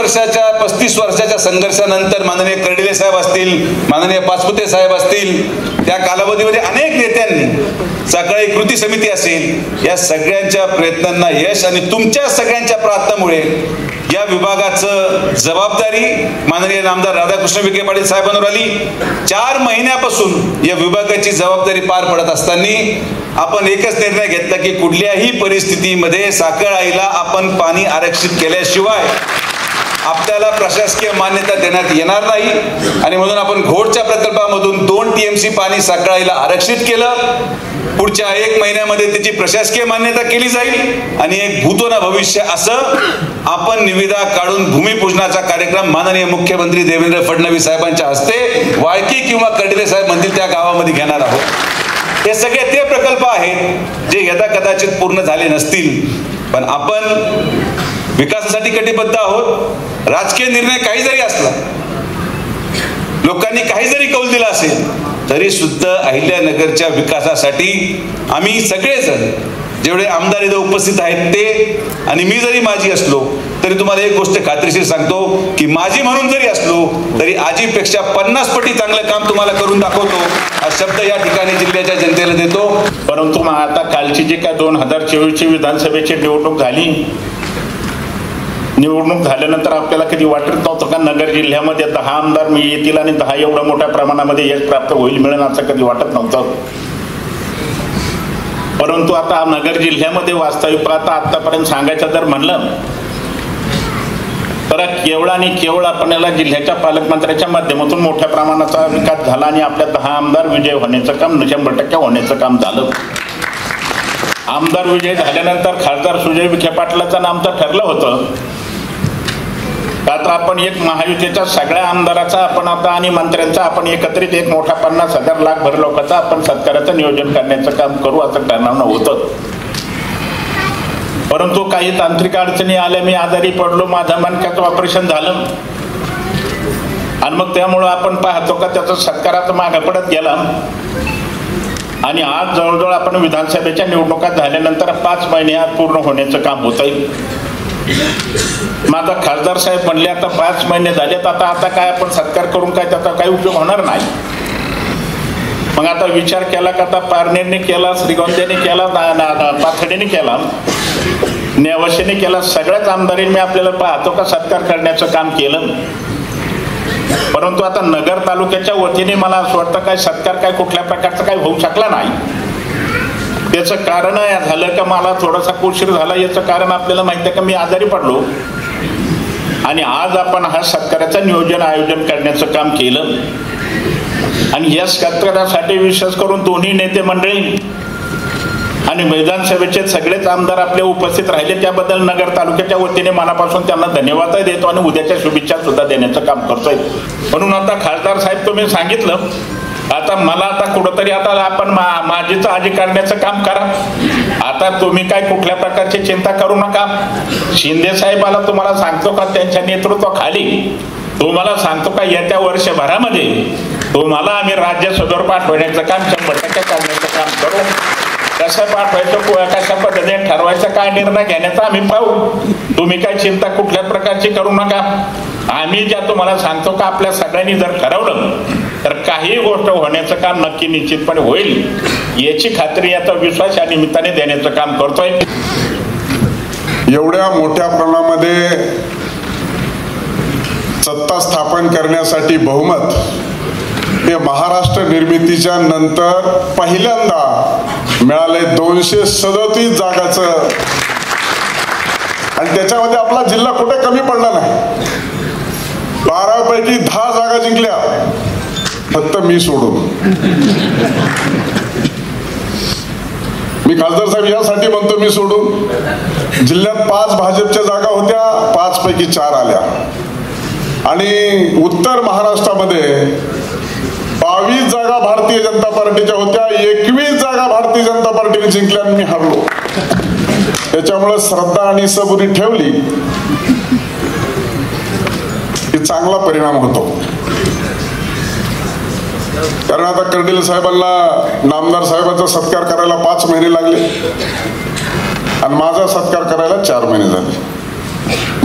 [SPEAKER 12] वर्षाच्या संघर्षानंतर माननीय कर्डिले साहेब असतील, माननीय पाचपुते साहेब असतील, त्या कालावधीमध्ये अनेक नेत्यांनी, सकाळी कृती समिती असेल, या सगळ्यांच्या प्रयत्नांना यश आणि तुमच्या सगळ्यांच्या प्रार्थनेमुळे या विभागाचं जबाबदारी माननीय आमदार राधाकृष्ण विखे पाटील साहेबांवर आली. 4 महिन्यापासून या विभागाची जबाबदारी पार पडत असताना आपण एकच निर्णय घेतला की कुठल्याही परिस्थितीमध्ये साखर आईला आपण पाणी आरक्षित केल्याशिवाय आपल्याला प्रशासकीय मान्यता देण्यात येणार नाही. आणि म्हणून आपण घोडच्या प्रकल्पामधून 2 TMC पाणी साखर आईला आरक्षित केलं. पुढच्या 1 महिन्यामध्ये त्याची प्रशासकीय मान्यता केली जाईल आणि एक भूतो न भविष्य असं आपण निविदा काढून भूमिपूजनाचा कार्यक्रम माननीय मुख्यमंत्री देवेंद्र फडणवीस साहेबांच्या हस्ते वाळकी किंवा कर्डिले साहेब म्हणतील त्या गावामध्ये घेणार आहोत. हे सगळे ते प्रकल्प आहेत जे यदा कदाचित पूर्ण झाले नसतील, पण आपण विकासासाठी कटिबद्ध आहोत. राजकीय निर्णय काही जरी असला, लोकांनी काही जरी कौल दिला असेल, तरी सुद्धा अहिल्यानगरच्या विकासासाठी आम्ही सगळेजण जेवढे आमदार इथे उपस्थित आहेत ते आणि मी जरी माझी असलो तरी तुम्हाला एक गोष्ट खात्रीशीर सांगतो की माझी म्हणून जरी असलो तरी आजीपेक्षा 50 पटी चांगलं काम तुम्हाला करून दाखवतो हा शब्द या ठिकाणी जिल्ह्याच्या जनतेला देतो.
[SPEAKER 6] परंतु मग आता कालची जी काय 2024ची विधानसभेची निवडणूक झाली, निवडणूक झाल्यानंतर आपल्याला कधी वाटत नव्हतं का नगर जिल्ह्यामध्ये 10 आमदार मी येतील आणि 10 एवढ्या मोठ्या प्रमाणामध्ये यश प्राप्त होईल मिळेल असं कधी वाटत नव्हतं. परंतु आता नगर जिल्ह्यामध्ये वास्तविक पाहता आतापर्यंत सांगायचं जर म्हणलं तर केवळ आणि केवळ आपल्याला जिल्ह्याच्या पालकमंत्र्याच्या माध्यमातून मोठ्या प्रमाणाचा विकास झाला आणि आपल्या 10 आमदार विजय होण्याचं काम 100% होण्याचं काम झालं. आमदार विजय झाल्यानंतर खासदार सुजय विखे पाटलाचं नामचं ठरलं होतं. आता आपण एक महायुतीच्या सगळ्या आमदाराचा आपण आता आणि मंत्र्यांचा आपण एकत्रित एक मोठा 50,000 लाख भर लोकांचा आपण सत्काराचं नियोजन करण्याचं काम करू असं ठरवणं होतं. परंतु काही तांत्रिक अडचणी आल्या, मी आजारी पडलो, माझं मणक्याचं ऑपरेशन झालं आणि मग त्यामुळं आपण पाहतो का त्याचा सत्काराचं मागं पडत गेला आणि आज जवळजवळ आपण विधानसभेच्या निवडणुका झाल्यानंतर 5 महिन्यात पूर्ण होण्याचं काम होत आहे. माझा खासदार साहेब म्हणले आता 5 महिने झालेत, आता काय आपण सत्कार करून काय त्याचा काही उपयोग होणार नाही. मग आता विचार केला का आता पारनेरने केला, श्रीगोंद्याने केला, पाथर्डीने केला, नेवासेने केला, सगळ्याच आमदारांनी आपल्याला पाहतो का सत्कार करण्याचं काम केलं. परंतु आता नगर तालुक्याच्या वतीने मला असं वाटतं काय सत्कार काय कुठल्या प्रकारचा काही होऊ शकला नाही. त्याचं कारण झालं का मला थोडासा उशीर झाला. याचं कारण आपल्याला माहिती आहे का मी आजारी पडलो आणि आज आपण हा सत्काराचं आयोजन करण्याचं काम केलं आणि या सत्कारासाठी विशेष करून दोन्ही नेते मंडळी आणि विधानसभेचे सगळेच आमदार आपले उपस्थित राहिले त्याबद्दल नगर तालुक्याच्या वतीने मनापासून त्यांना धन्यवाद देतो आणि उद्याच्या शुभेच्छा सुद्धा देण्याचं काम करतोय. म्हणून आता खासदार साहेब तुम्ही सांगितलं आता मला आता कुठंतरी आता आपण माझीच आजी करण्याचं काम करा. आता तुम्ही काय कुठल्या प्रकारची चिंता करू नका. शिंदे साहेबाला तुम्हाला सांगतो का त्यांच्या नेतृत्वाखाली तुम्हाला सांगतो का येत्या वर्षभरामध्ये
[SPEAKER 11] तुम्हाला आम्ही राज्यसभेवर पाठवण्याचं काम 100% करण्याचं काम करू. कसं पाठवायचं, कशा पद्धतीने ठरवायचं, काय निर्णय घेण्याचा आम्ही पाहू. तुम्ही काय चिंता कुठल्याच प्रकारची करू नका. आम्ही ज्या तुम्हाला सांगतो का आपल्या सगळ्यांनी जर ठरवलं तर काही गोष्ट होण्याचं काम नक्की निश्चितपणे होईल याची खात्री आता विश्वास या निमित्ताने देण्याचं काम करतोय.
[SPEAKER 10] एवढ्या मोठ्या प्रमाणामध्ये सत्ता स्थापन करण्यासाठी बहुमत हे महाराष्ट्र निर्मितीच्या नंतर पहिल्यांदा मिळाले 237 जागाचं. आणि त्याच्यामध्ये आपला जिल्हा कुठे कमी पडला नाही. 12 पैकी 10 जागा जिंकल्या, फक्त मी सोडून. मी खासदार साहेब यासाठी म्हणतो मी सोडून, जिल्ह्यात 5 भाजपच्या जागा होत्या, 5 पैकी 4 आल्या. आणि उत्तर महाराष्ट्रामध्ये 22 जागा भारतीय जनता पार्टीच्या होत्या, 21 जागा भारतीय जनता पार्टीने जिंकल्या आणि मी हरलो. त्याच्यामुळे श्रद्धा आणि सबुरी ठेवली की चांगला परिणाम होतो. कारण आता कर्डिले साहेबांना नामदार साहेबांचा सत्कार करायला 5 महिने लागले आणि माझा सत्कार करायला 4 महिने झाले.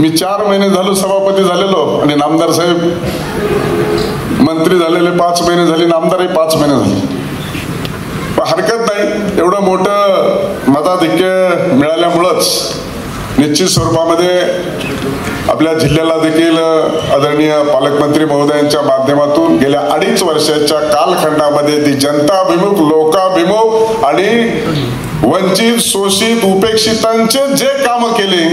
[SPEAKER 10] मी 4 महिने झालो सभापती झालेलो आणि नामदार साहेब मंत्री झालेले 5 महिने झाले, नामदारही 5 महिने झाले. पण हरकत नाही, एवढं मोठं मताधिक्य मिळाल्यामुळंच निश्चित स्वरूपामध्ये आपल्या जिल्ह्याला देखील आदरणीय पालकमंत्री महोदयांच्या माध्यमातून गेल्या 2.5 वर्षाच्या कालखंडामध्ये ती जनताभिमुख, लोकाभिमुख आणि वंचित, शोषित, उपेक्षितांचे जे कामं केले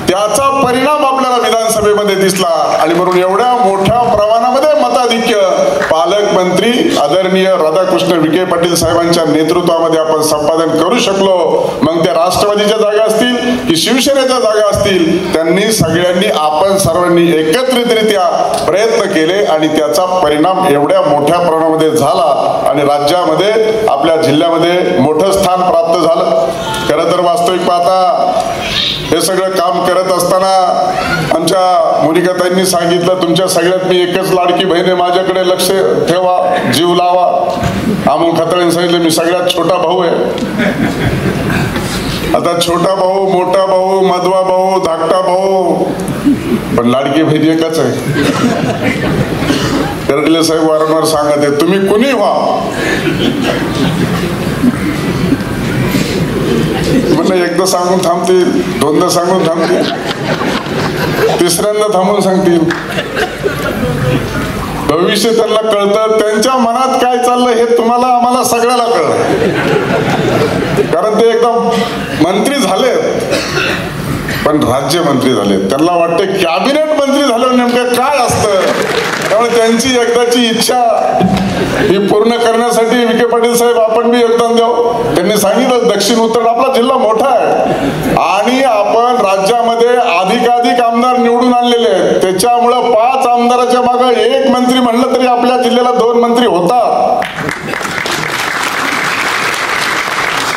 [SPEAKER 10] त्याचा परिणाम आपल्याला विधानसभेमध्ये दिसला. आणि म्हणून एवढ्या मोठ्या प्रमाणामध्ये मताधिक्य पालकमंत्री आदरणीय राधाकृष्ण विखे पाटील साहेबांच्या नेतृत्वामध्ये आपण संपादन करू शकलो. मग त्या राष्ट्रवादीच्या जागा असतील की शिवसेनेच्या जागा असतील, त्यांनी सगळ्यांनी आपण सर्वांनी एकत्रितरित्या प्रयत्न केले आणि त्याचा परिणाम एवढ्या मोठ्या प्रमाणामध्ये झाला आणि राज्यामध्ये आपल्या जिल्ह्यामध्ये मोठं स्थान प्राप्त झालं. खरं तर वास्तविक पाहता हे सगळं काम करत असताना आमच्या मोनिकाताईंनी सांगितलं, तुमच्या सगळ्यात मी एकच लाडकी बहीण आहे, माझ्याकडे लक्ष ठेवा, जीव लावा. अमोल खताळेंनी सांगितलं मी सगळ्यात छोटा भाऊ आहे. आता छोटा भाऊ, मोठा भाऊ, मधवा भाऊ, धाकटा भाऊ, पण लाडकी बहीण एकच आहे. कर्डिले साहेब वारंवार सांगत आहे तुम्ही कुणी व्हा, म्हणलं एकदा सांगून थांबतील, 2दा सांगून थांबतील, 3ऱ्यांदा थांबून सांगतील. भविष्य त्यांना कळतं, त्यांच्या मनात काय चाललं हे तुम्हाला आम्हाला सगळ्याला कळलं. कारण ते एकदम मंत्री झाले पण राज्यमंत्री झाले. त्यांना वाटते कॅबिनेट मंत्री झाल्यावर नेमकं काय असतं. त्यामुळे त्यांची एकदाची इच्छा ही पूर्ण करण्यासाठी विखे पाटील साहेब आपण बी योगदान द्यावं. त्यांनी सांगितलं दक्षिण उत्तर आपला जिल्हा मोठा आहे आणि आपण राज्यामध्ये अधिकाधिक आमदार निवडून आणलेले आहेत. त्याच्यामुळं 5 आमदाराच्या मागे 1 मंत्री म्हणलं तरी आपल्या जिल्ह्याला 2 मंत्री होतात.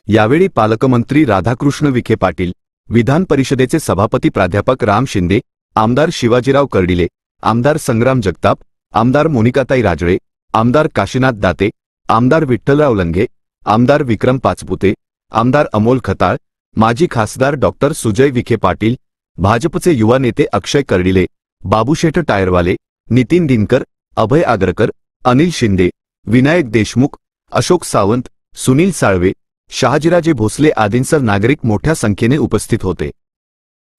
[SPEAKER 2] यावेळी पालकमंत्री राधाकृष्ण विखे पाटील, विधान परिषदेचे सभापती प्राध्यापक राम शिंदे, आमदार शिवाजीराव कर्डिले, आमदार संग्राम जगताप, आमदार मोनिकाताई राजळे, आमदार काशीनाथ दाते, आमदार विठ्ठलराव लंगे, आमदार विक्रम पाचपुते, आमदार अमोल खताळ, माजी खासदार डॉक्टर सुजय विखे पाटील, भाजपचे युवा नेते अक्षय कर्डिले, बाबूशेठ टायरवाले, नितीन दिनकर, अभय आगरकर, अनिल शिंदे, विनायक देशमुख, अशोक सावंत, सुनील साळवे, शहाजीराजे भोसले आदींसह नागरिक मोठ्या संख्येने उपस्थित होते.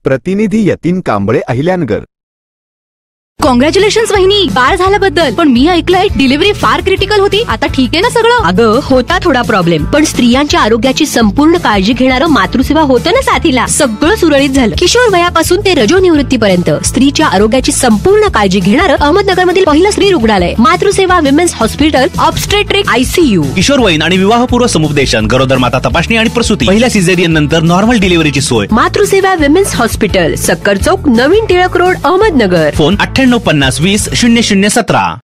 [SPEAKER 2] प्रतिनिधी यतीन कांबळे, अहिल्यानगर.
[SPEAKER 13] कॉंग्रॅच्युलेशन्स वहिनी, बाळ झाल्याबद्दल. पण मी ऐकलंय डिलिव्हरी फार क्रिटिकल होती. आता ठीक आहे ना सगळं?
[SPEAKER 14] अगं होता थोडा प्रॉब्लेम, पण स्त्रियांच्या आरोग्याची संपूर्ण काळजी घेणारं मातृसेवा होतं ना साथीला. सगळं सुरळीत झालं. किशोर वयापासून ते रजोनिवृत्तीपर्यंत स्त्रीच्या आरोग्याची संपूर्ण काळजी घेणारं अहमदनगर मधील पहिलं स्त्री रुग्णालय Matruseva women's hospital, obstetric ICU.
[SPEAKER 15] किशोरवयीन आणि विवाहपूर्व समुपदेशन, गरोदर माता तपासणी आणि प्रसूती, पहिल्या सिझेरियन नंतर नॉर्मल डिलिव्हरीची सोय.
[SPEAKER 14] मातृसेवा विमेन्स हॉस्पिटल, सक्कर चौक, नवीन टिळक रोड, अहमदनगर.
[SPEAKER 15] फोन 9850 20 0017.